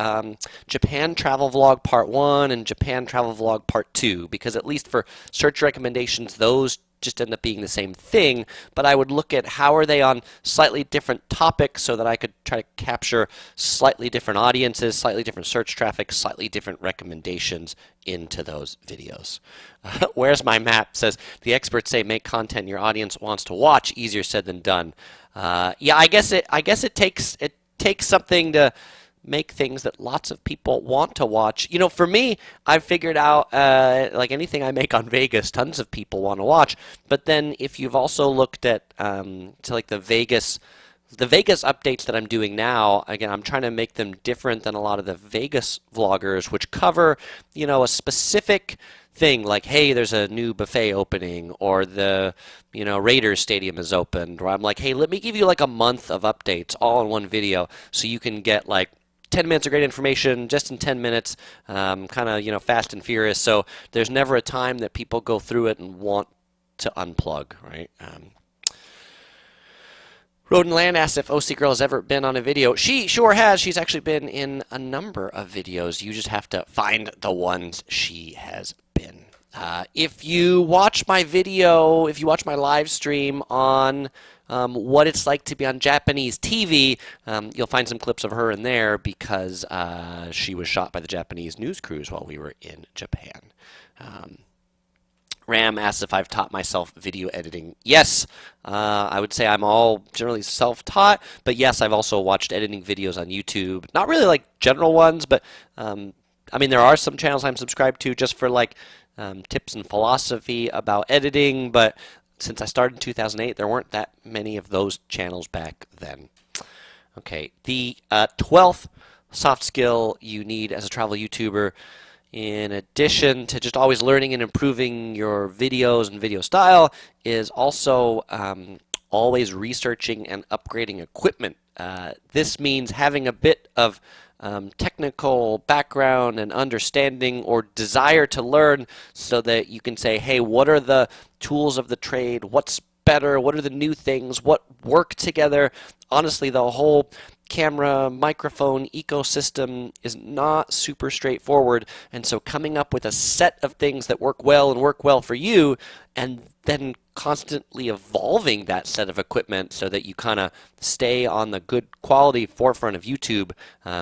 Japan Travel Vlog Part 1 and Japan Travel Vlog Part 2, because at least for search recommendations, those just end up being the same thing, but I would look at how are they on slightly different topics so that I could try to capture slightly different audiences, slightly different search traffic, slightly different recommendations into those videos. Where's my map says, the experts say make content your audience wants to watch. Easier said than done. Yeah, I guess it takes something to make things that lots of people want to watch. For me, I've figured out, like anything I make on Vegas, tons of people want to watch. But then if you've also looked at to like the Vegas updates that I'm doing now, again, I'm trying to make them different than a lot of the Vegas vloggers, which cover, a specific thing, like, hey, there's a new buffet opening, or the Raiders stadium is opened, or I'm like, hey, let me give you like a month of updates all in one video, so you can get like 10 minutes of great information just in 10 minutes, kind of, fast and furious. So there's never a time that people go through it and want to unplug, right? Rodent Land asks if OC Girl has ever been on a video. She sure has. She's actually been in a number of videos. You just have to find the ones she has been. If you watch my video, if you watch my live stream on what it's like to be on Japanese TV, you'll find some clips of her in there because she was shot by the Japanese news crews while we were in Japan. Ram asks if I've taught myself video editing. Yes, I would say I'm all generally self-taught, but yes, I've also watched editing videos on YouTube. Not really like general ones, but I mean, there are some channels I'm subscribed to just for like tips and philosophy about editing, but since I started in 2008, there weren't that many of those channels back then. Okay, the 12th soft skill you need as a travel YouTuber, in addition to just always learning and improving your videos and video style, is also always researching and upgrading equipment. This means having a bit of technical background and understanding or desire to learn so that you can say, hey, what are the tools of the trade? What's better? What are the new things? What work together? Honestly, the whole camera, microphone ecosystem is not super straightforward, and so coming up with a set of things that work well and work well for you, and then constantly evolving that set of equipment so that you kind of stay on the good quality forefront of YouTube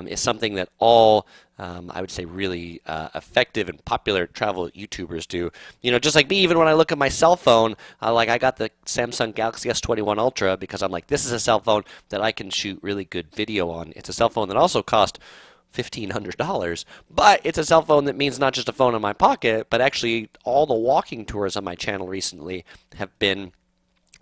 is something that all I would say really effective and popular travel YouTubers do. You know, just like me, even when I look at my cell phone, like I got the Samsung Galaxy S21 Ultra because I'm like, this is a cell phone that I can shoot really good video on. It's a cell phone that also cost $1,500, but it's a cell phone that means not just a phone in my pocket, but actually all the walking tours on my channel recently have been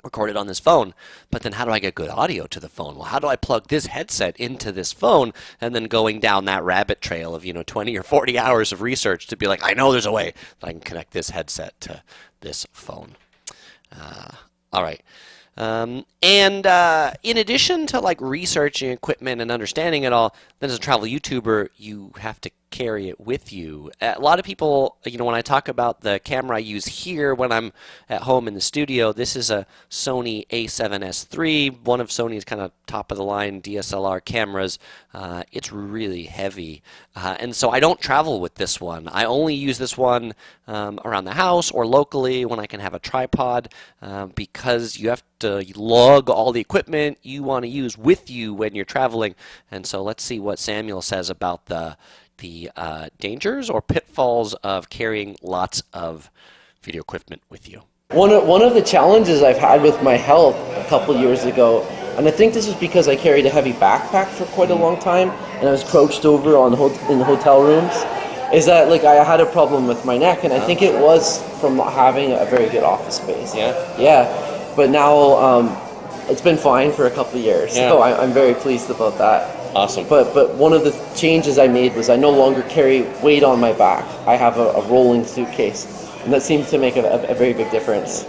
recorded on this phone. But then how do I get good audio to the phone? Well, how do I plug this headset into this phone? And then going down that rabbit trail of, 20 or 40 hours of research to be like, I know there's a way that I can connect this headset to this phone. All right. And in addition to like researching equipment and understanding it all, then as a travel YouTuber, you have to carry it with you. A lot of people, when I talk about the camera I use here when I'm at home in the studio, this is a Sony a7S III, one of Sony's kind of top of the line DSLR cameras. It's really heavy, and so I don't travel with this one. I only use this one around the house or locally when I can have a tripod, because you have to lug all the equipment you want to use with you when you're traveling. And so let's see what Samuel says about the dangers or pitfalls of carrying lots of video equipment with you. One of the challenges I've had with my health a couple years ago, and I think this is because I carried a heavy backpack for quite a long time, and I was crouched over in the hotel rooms, is that like I had a problem with my neck, and I think it was from not having a very good office space. Yeah. But now it's been fine for a couple of years, so I'm very pleased about that. Awesome. But one of the changes I made was I no longer carry weight on my back. I have a rolling suitcase, and that seems to make a very big difference.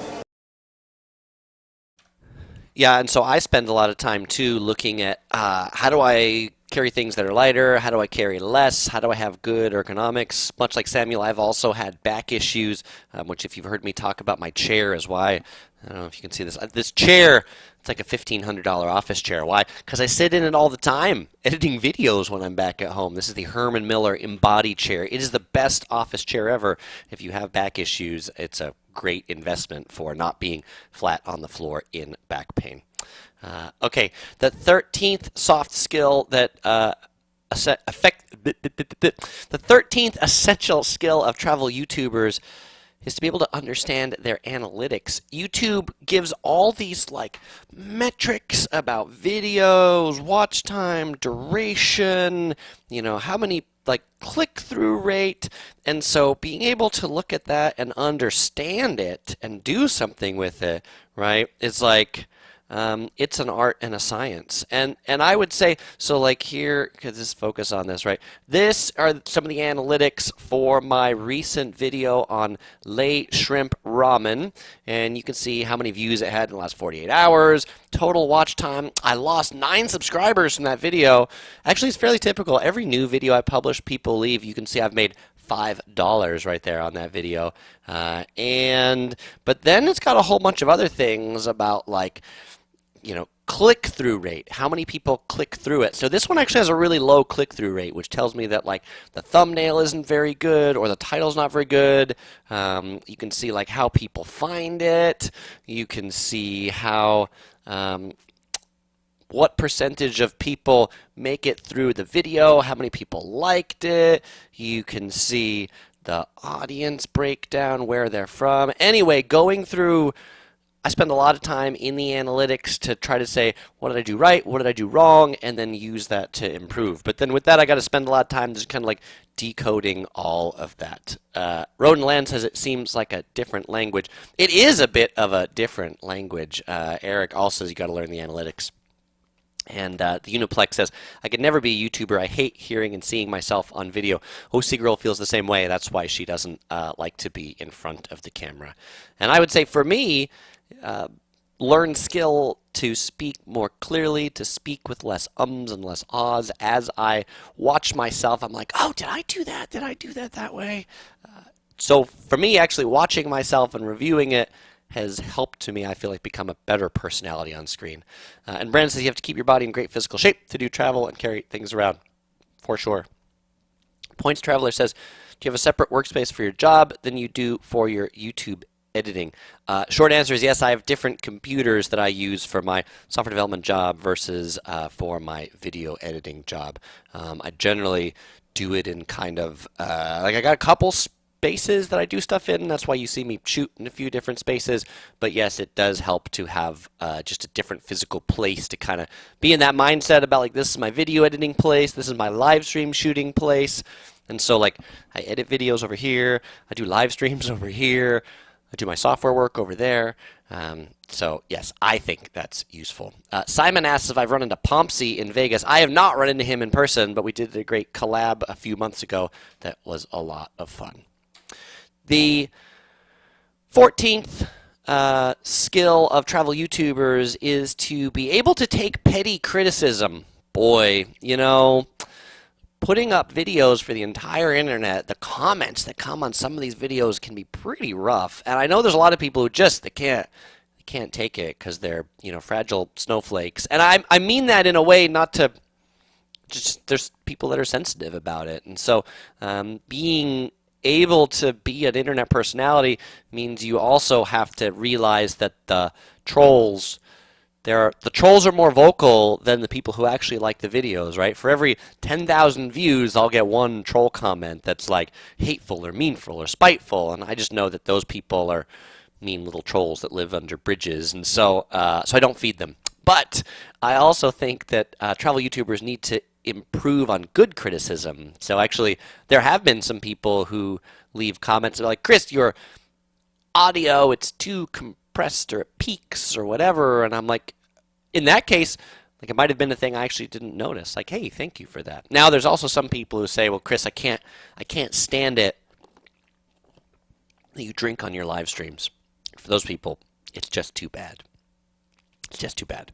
Yeah, and so I spend a lot of time too looking at how do I carry things that are lighter, how do I carry less, how do I have good ergonomics. Much like Samuel, I've also had back issues, which if you've heard me talk about my chair is why. I don't know if you can see this. This chair, it's like a $1,500 office chair. Why? Because I sit in it all the time, editing videos when I'm back at home. This is the Herman Miller Embody chair. It is the best office chair ever. If you have back issues, it's a great investment for not being flat on the floor in back pain. Okay, the 13th soft skill that the 13th essential skill of travel YouTubers is to be able to understand their analytics. YouTube gives all these like metrics about videos, watch time, duration, how many like click-through rate, and so being able to look at that and understand it and do something with it, right, is like it's an art and a science. And I would say, so like here, because this focus on this, right? This are some of the analytics for my recent video on Lei Shrimp Ramen. And you can see how many views it had in the last 48 hours. Total watch time. I lost 9 subscribers from that video. Actually, it's fairly typical. Every new video I publish, people leave. You can see I've made $5 right there on that video. But then it's got a whole bunch of other things about like, click-through rate. How many people click through it? So this one actually has a really low click-through rate, which tells me that like the thumbnail isn't very good or the title's not very good. You can see like how people find it. You can see how what percentage of people make it through the video, how many people liked it. You can see the audience breakdown, where they're from. Anyway, going through, I spend a lot of time in the analytics to try to say, what did I do right, what did I do wrong, and then use that to improve. But then with that, I got to spend a lot of time just kind of like decoding all of that. Rodin Land says it seems like a different language. It is a bit of a different language. Eric also says you got to learn the analytics. And the Uniplex says, I could never be a YouTuber. I hate hearing and seeing myself on video. OC Girl feels the same way. That's why she doesn't like to be in front of the camera. And I would say for me, learn skill to speak more clearly, to speak with less ums and less ahs. As I watch myself, I'm like, oh, did I do that? Did I do that that way? So for me, actually watching myself and reviewing it has helped to me, I feel like, become a better personality on screen. And Brandon says you have to keep your body in great physical shape to do travel and carry things around, for sure. Points Traveler says, do you have a separate workspace for your job than you do for your YouTube editing? Short answer is yes, I have different computers that I use for my software development job versus for my video editing job. I generally do it in kind of, like I got a couple spaces that I do stuff in. That's why you see me shoot in a few different spaces. But yes, it does help to have just a different physical place to kind of be in that mindset about like, this is my video editing place, this is my live stream shooting place. And so like I edit videos over here, I do live streams over here, I do my software work over there. So yes, I think that's useful. Simon asks if I've run into Pompsy in Vegas. I have not run into him in person, but we did a great collab a few months ago that was a lot of fun. The 14th skill of travel YouTubers is to be able to take petty criticism. Boy, you know, putting up videos for the entire internet, the comments that come on some of these videos can be pretty rough. And I know there's a lot of people who just they can't take it because they're, you know, fragile snowflakes. And I mean that in a way not to just, there's people that are sensitive about it. And so being able to be an internet personality means you also have to realize that the trolls are more vocal than the people who actually like the videos, right? For every 10,000 views, I'll get one troll comment that's like hateful or meanful or spiteful, and I just know that those people are mean little trolls that live under bridges, and so I don't feed them. But I also think that travel YouTubers need to improve on good criticism. So actually, there have been some people who leave comments that are like, Chris, your audio, it's too compressed or it peaks or whatever. And I'm like, in that case, like it might have been a thing I actually didn't notice. Like, hey, thank you for that. Now, there's also some people who say, well, Chris, I can't stand it that you drink on your live streams. For those people, it's just too bad. It's just too bad.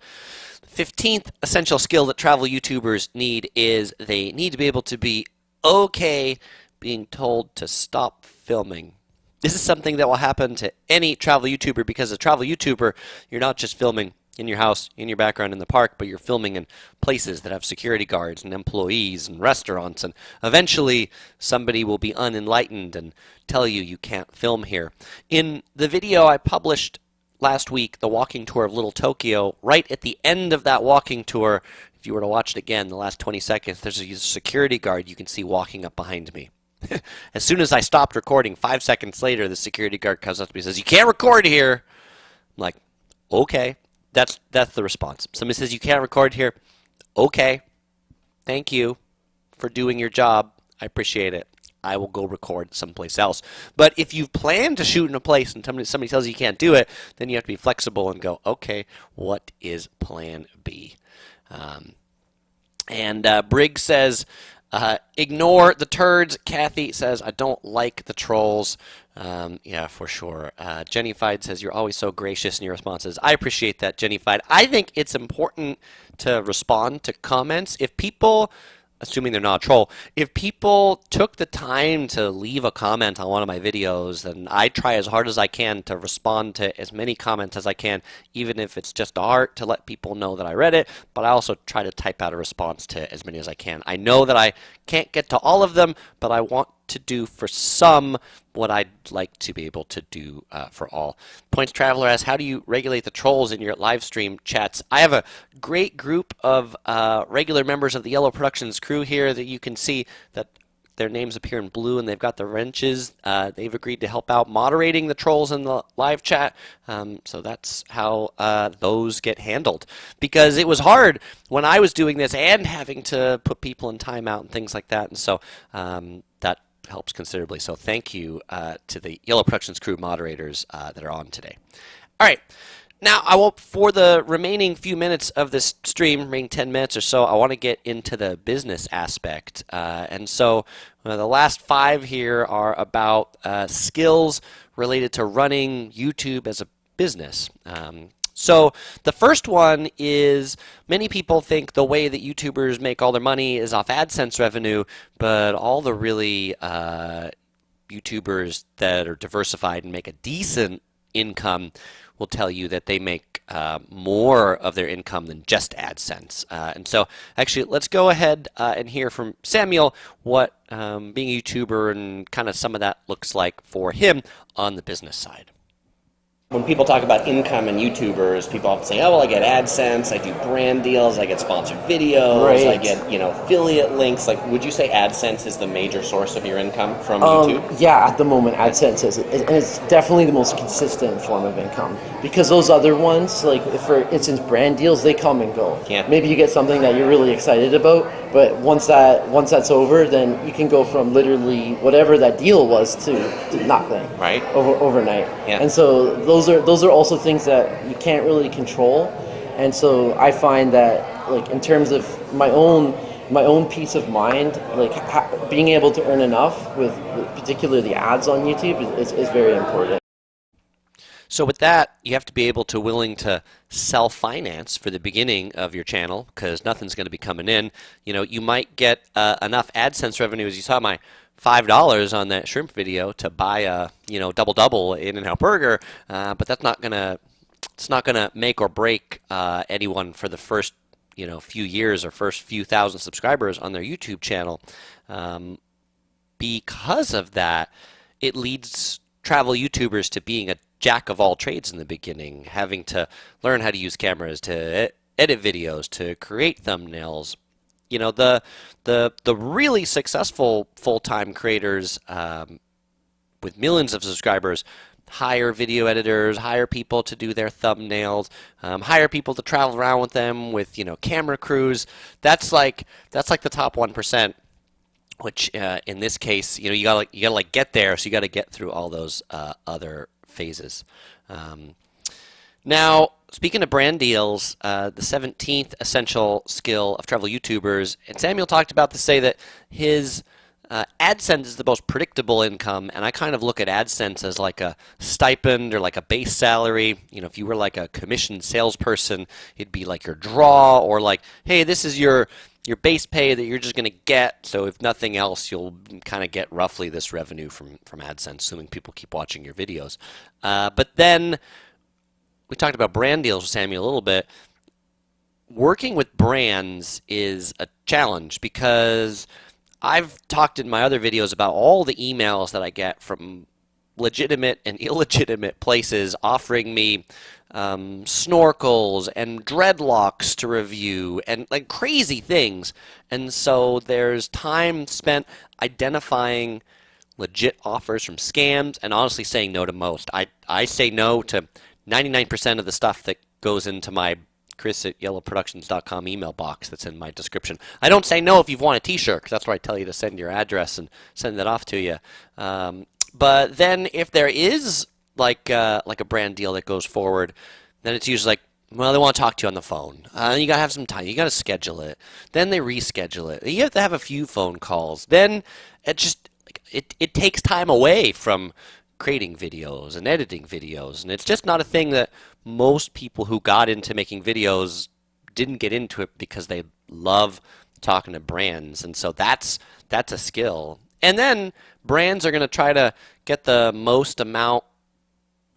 The 15th essential skill that travel YouTubers need is they need to be able to be okay being told to stop filming. This is something that will happen to any travel YouTuber, because as a travel YouTuber, you're not just filming in your house, in your background in the park, but you're filming in places that have security guards and employees and restaurants, and eventually somebody will be unenlightened and tell you you can't film here. In the video I published last week, the walking tour of Little Tokyo, right at the end of that walking tour, if you were to watch it again, the last 20 seconds, there's a security guard you can see walking up behind me. As soon as I stopped recording, 5 seconds later, the security guard comes up to me and says, "You can't record here." I'm like, okay. That's the response. Somebody says, "You can't record here." Okay. Thank you for doing your job. I appreciate it. I will go record someplace else. But if you plan to shoot in a place and somebody tells you you can't do it, then you have to be flexible and go, okay, what is plan B? Briggs says, ignore the turds. Kathy says, I don't like the trolls. Yeah, for sure. Jennified says, you're always so gracious in your responses. I appreciate that, Jennified. I think it's important to respond to comments. If people assuming they're not a troll, if people took the time to leave a comment on one of my videos, then I try as hard as I can to respond to as many comments as I can, even if it's just a heart, to let people know that I read it, but I also try to type out a response to as many as I can. I know that I can't get to all of them, but I want to do for some what I'd like to be able to do for all. Points Traveler asks, how do you regulate the trolls in your live stream chats? I have a great group of regular members of the Yellow Productions crew here that you can see that their names appear in blue and they've got the wrenches. They've agreed to help out moderating the trolls in the live chat. So that's how those get handled. Because it was hard when I was doing this and having to put people in timeout and things like that. And so that helps considerably. So thank you to the Yellow Productions crew moderators that are on today. All right. Now, for the remaining few minutes of this stream, remaining 10 minutes or so, I want to get into the business aspect. And so the last 5 here are about skills related to running YouTube as a business. So the first one is many people think the way that YouTubers make all their money is off AdSense revenue, but all the really YouTubers that are diversified and make a decent income will tell you that they make more of their income than just AdSense. And so actually let's go ahead and hear from Samuel what being a YouTuber and kind of some of that looks like for him on the business side. When people talk about income and YouTubers, people often say, oh, well, I get AdSense, I do brand deals, I get sponsored videos, Right. I get, affiliate links. Like, would you say AdSense is the major source of your income from YouTube? Yeah, at the moment, AdSense is, and it's definitely the most consistent form of income, because those other ones, like for instance, brand deals, they come and go. Yeah. Maybe you get something that you're really excited about, but once that's over, then you can go from literally whatever that deal was to nothing. Right. Overnight. Yeah. And so those are also things that you can't really control. And so I find that, like, in terms of my own peace of mind, like being able to earn enough with particularly the ads on YouTube is very important. So with that, you have to be able to willing to self-finance for the beginning of your channel, because nothing's going to be coming in. You might get enough AdSense revenue, as you saw my $5 on that shrimp video, to buy a double In-N-Out burger, but that's not gonna make or break anyone for the first few years or first few thousand subscribers on their YouTube channel. Because of that, it leads travel YouTubers to being a jack of all trades in the beginning, having to learn how to use cameras, to edit videos, to create thumbnails. The really successful full-time creators with millions of subscribers hire video editors, hire people to do their thumbnails, hire people to travel around with them with camera crews. That's like the top 1%. Which in this case, you gotta like get there, so you gotta get through all those other phases. Now, speaking of brand deals, the 17th essential skill of travel YouTubers, and Samuel talked about to say that his AdSense is the most predictable income, and I kind of look at AdSense as like a stipend or like a base salary. If you were like a commissioned salesperson, it'd be like your draw, or like, hey, this is your base pay that you're just going to get, so if nothing else, you'll kind of get roughly this revenue from AdSense, assuming people keep watching your videos. But then we talked about brand deals with Samuel a little bit. Working with brands is a challenge, because I've talked in my other videos about all the emails that I get from legitimate and illegitimate places offering me snorkels and dreadlocks to review and like crazy things. And so there's time spent identifying legit offers from scams and honestly saying no to most. I say no to 99% of the stuff that goes into my chris@yellowproductions.com email box that's in my description. I don't say no if you want a t-shirt, 'cause that's where I tell you to send your address and send that off to you. But then if there is like a brand deal that goes forward, then it's usually like, well, they want to talk to you on the phone. You got to have some time. You got to schedule it. Then they reschedule it. You have to have a few phone calls. Then it takes time away from creating videos and editing videos. And it's just not a thing that most people who got into making videos didn't get into it because they love talking to brands, and so that's a skill. And then brands are going to try to get the most amount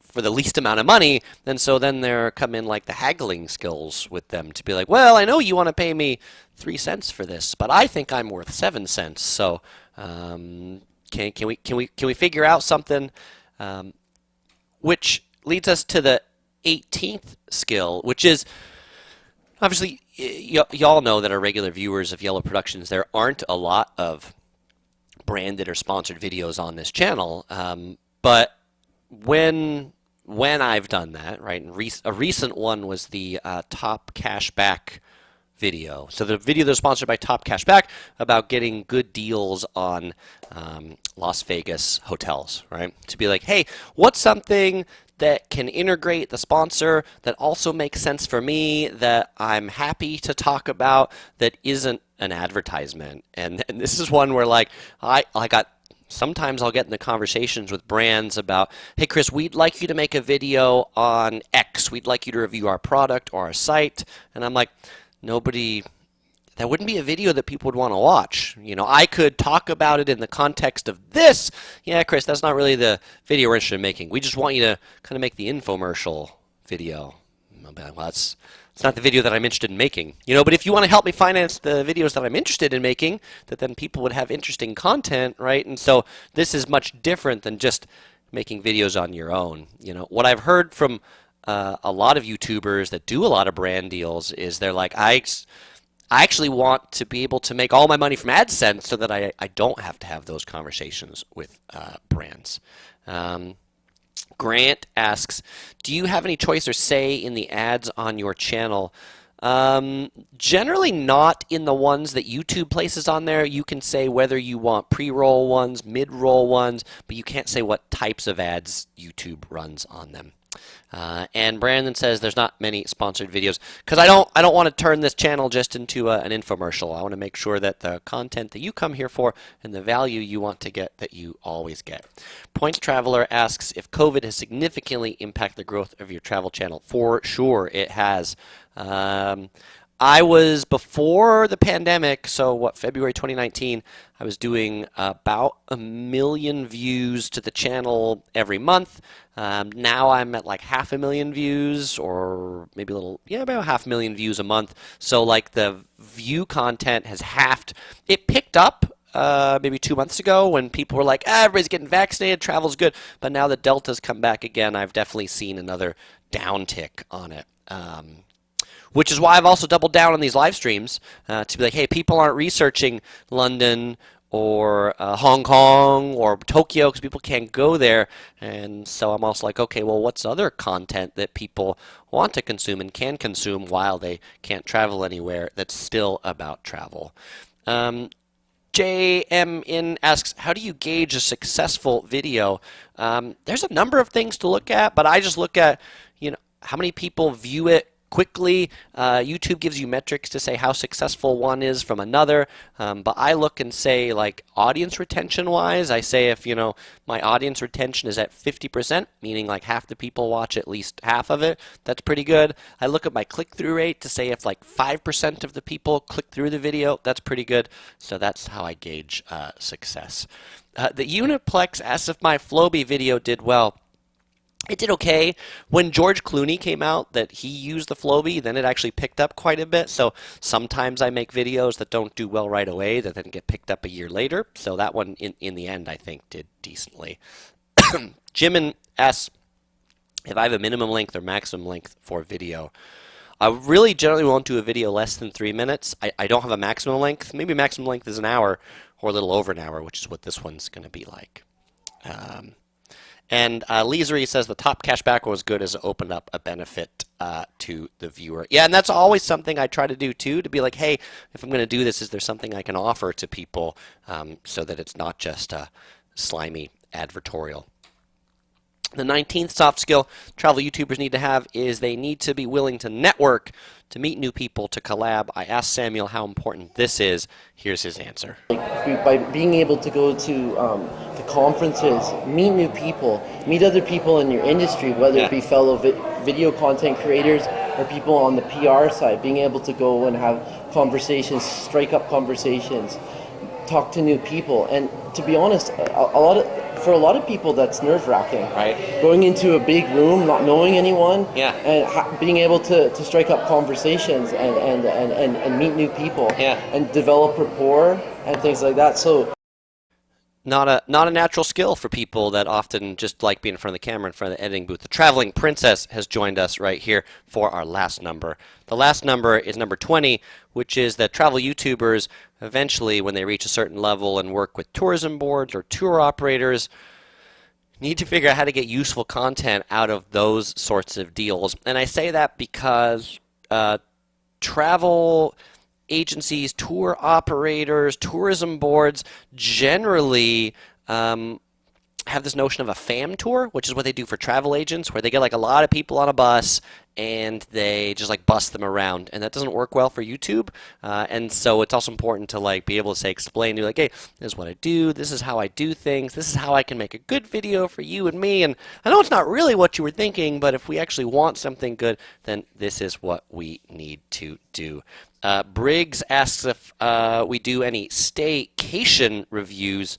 for the least amount of money, and so then there come in like the haggling skills with them to be like, well, I know you want to pay me 3 cents for this, but I think I'm worth 7 cents. So can we figure out something? Which leads us to the 18th skill, which is obviously y'all know that are regular viewers of Yellow Productions. There aren't a lot of branded or sponsored videos on this channel, but when I've done that, right, and a recent one was the Top Cashback video. So the video that was sponsored by Top Cashback about getting good deals on Las Vegas hotels, right? To be like, hey, what's something that can integrate the sponsor that also makes sense for me, that I'm happy to talk about, that isn't an advertisement? And this is one where like I got sometimes I'll get into conversations with brands about, hey, Chris, we'd like you to make a video on X. We'd like you to review our product or our site. And I'm like, that wouldn't be a video that people would want to watch. You know, I could talk about it in the context of this. Yeah, Chris, that's not really the video we're interested in making. We just want you to kind of make the infomercial video. Well, it's not the video that I'm interested in making. You know, but if you want to help me finance the videos that I'm interested in making, that then people would have interesting content, right? And so this is much different than just making videos on your own. You know, what I've heard from a lot of YouTubers that do a lot of brand deals is they're like, I actually want to be able to make all my money from AdSense so that I don't have to have those conversations with brands. Grant asks, do you have any choice or say in the ads on your channel? Generally not in the ones that YouTube places on there. You can say whether you want pre-roll ones, mid-roll ones, but you can't say what types of ads YouTube runs on them. And Brandon says there's not many sponsored videos because I don't want to turn this channel just into an infomercial. I want to make sure that the content that you come here for and the value you want to get, that you always get. Points Traveler asks if COVID has significantly impacted the growth of your travel channel. For sure it has. I was, before the pandemic, so February 2019, I was doing about 1 million views to the channel every month. Now I'm at like 500,000 views, or maybe about 500,000 views a month. So like the view content has halved. It picked up maybe 2 months ago when people were like, everybody's getting vaccinated, travel's good. But now the Delta's come back again. I've definitely seen another downtick on it. Which is why I've also doubled down on these live streams to be like, hey, people aren't researching London or Hong Kong or Tokyo because people can't go there. And so I'm also like, okay, well, what's other content that people want to consume and can consume while they can't travel anywhere that's still about travel? JMN asks, how do you gauge a successful video? There's a number of things to look at, but I just look at, how many people view it quickly. YouTube gives you metrics to say how successful one is from another, but I look and say, like, audience retention wise, I say if my audience retention is at 50%, meaning like half the people watch at least half of it, that's pretty good. I look at my click-through rate to say if like 5% of the people click through the video, that's pretty good. So that's how I gauge success. The Uniplex asks if my Floby video did well. It did okay. When George Clooney came out that he used the Floby, then it actually picked up quite a bit. So sometimes I make videos that don't do well right away that then get picked up a year later. So that one, in the end, I think did decently. Jimin asks if I have a minimum length or maximum length for video. I really generally won't do a video less than 3 minutes. I don't have a maximum length. Maybe maximum length is an hour or a little over an hour, which is what this one's going to be like. And Leesery says the Top Cashback was good as it opened up a benefit to the viewer. Yeah, and that's always something I try to do too, to be like, hey, if I'm going to do this, is there something I can offer to people so that it's not just a slimy advertorial. The 19th soft skill travel YouTubers need to have is they need to be willing to network, to meet new people, to collab. I asked Samuel how important this is. Here's his answer. By being able to go to conferences, meet new people, meet other people in your industry, whether it be fellow video content creators or people on the PR side, being able to go and have conversations, strike up conversations, talk to new people. And to be honest, for a lot of people that's nerve-wracking. Right. Going into a big room, not knowing anyone, Yeah. and being able to strike up conversations and meet new people, Yeah. and develop rapport and things like that. So not a natural skill for people that often just like being in front of the camera, in front of the editing booth. The Traveling Princess has joined us right here for our last number. The last number is number 20, which is that travel YouTubers eventually, when they reach a certain level and work with tourism boards or tour operators, need to figure out how to get useful content out of those sorts of deals. And I say that because travel agencies, tour operators, tourism boards generally have this notion of a fam tour, which is what they do for travel agents, where they get like a lot of people on a bus and they just like bus them around, and that doesn't work well for YouTube. And so it's also important to like be able to say, explain to like, hey, this is what I do, this is how I do things, this is how I can make a good video for you and me. And I know it's not really what you were thinking, but if we actually want something good, then this is what we need to do. Briggs asks if we do any staycation reviews.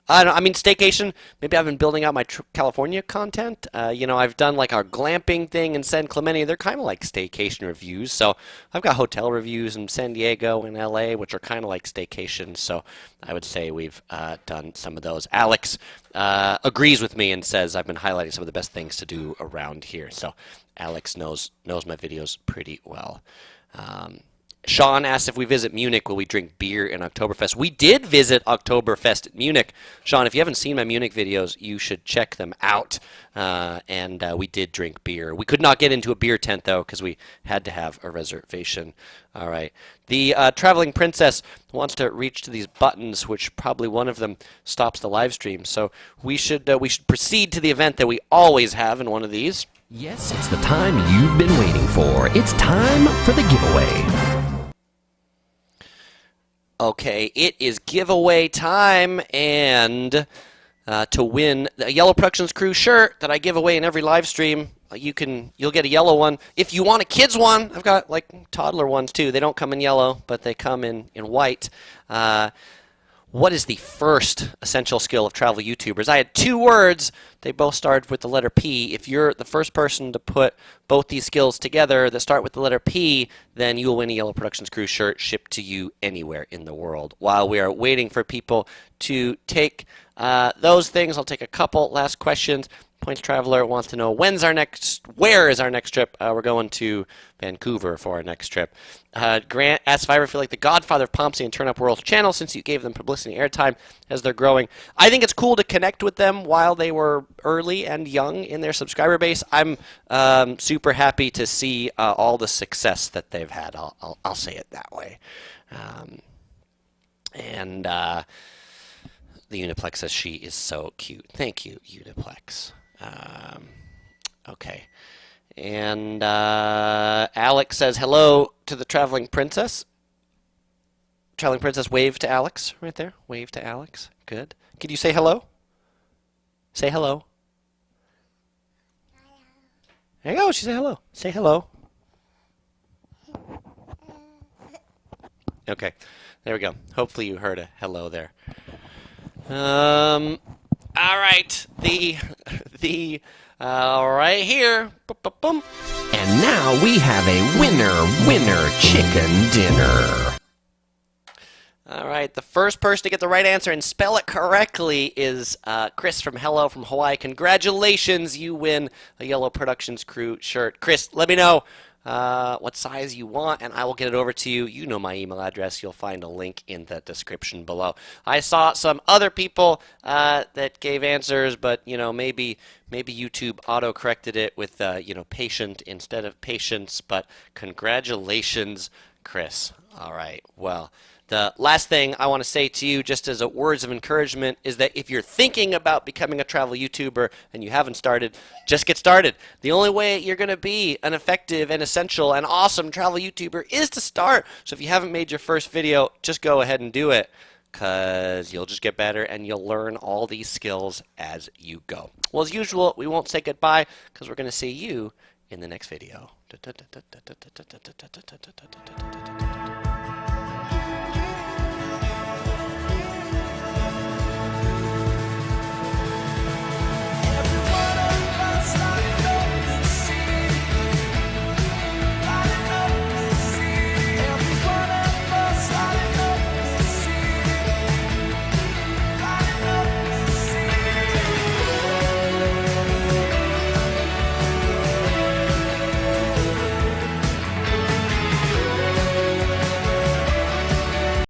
I don't know, I mean, staycation, maybe I've been building out my California content. You know, I've done like our glamping thing in San Clemente. They're kind of like staycation reviews. So I've got hotel reviews in San Diego and LA, which are kind of like staycations. So I would say we've done some of those. Alex agrees with me and says I've been highlighting some of the best things to do around here. So Alex knows my videos pretty well. Sean asked if we visit Munich, will we drink beer in Oktoberfest? We did visit Oktoberfest at Munich. Sean, if you haven't seen my Munich videos, you should check them out. And we did drink beer. We could not get into a beer tent, though, because we had to have a reservation. All right. The Traveling Princess wants to reach to these buttons, which probably one of them stops the live stream. So we should proceed to the event that we always have in one of these. Yes, it's the time you've been waiting for. It's time for the giveaway. Okay, it is giveaway time, and to win a Yellow Productions Crew shirt that I give away in every live stream, you'll get a yellow one. If you want a kids one, I've got like toddler ones too. They don't come in yellow, but they come in white. What is the first essential skill of travel YouTubers? I had 2 words. They both started with the letter P. If you're the first person to put both these skills together that start with the letter P, then you will win a Yellow Productions Crew shirt shipped to you anywhere in the world. While we are waiting for people to take those things, I'll take a couple last questions. Points Traveler wants to know where is our next trip? We're going to Vancouver for our next trip. Grant asks if I ever feel like the godfather of Pomsey and Turn Up World's channel since you gave them publicity and airtime as they're growing. I think it's cool to connect with them while they were early and young in their subscriber base. I'm super happy to see all the success that they've had. I'll say it that way. The Uniplex says she is so cute. Thank you, Uniplex. Okay. And Alex says hello to the Traveling Princess. Traveling Princess, wave to Alex right there. Wave to Alex. Good. Could you say hello? Say hello. There you go. She said hello. Say hello. Okay. There we go. Hopefully you heard a hello there. All right, right here. Boom. And now we have a winner chicken dinner. All right, the first person to get the right answer and spell it correctly is Chris from Hello from Hawaii. Congratulations, you win a Yellow Productions Crew shirt. Chris, let me know what size you want, and I will get it over to you. You know my email address. You'll find a link in the description below. I saw some other people that gave answers, but maybe YouTube auto-corrected it with patient instead of patience. But congratulations, Chris. All right. Well, the last thing I want to say to you, just as a words of encouragement, is that if you're thinking about becoming a travel YouTuber and you haven't started, just get started. The only way you're going to be an effective and essential and awesome travel YouTuber is to start. So if you haven't made your first video, just go ahead and do it, because you'll just get better and you'll learn all these skills as you go. Well, as usual, we won't say goodbye because we're going to see you in the next video.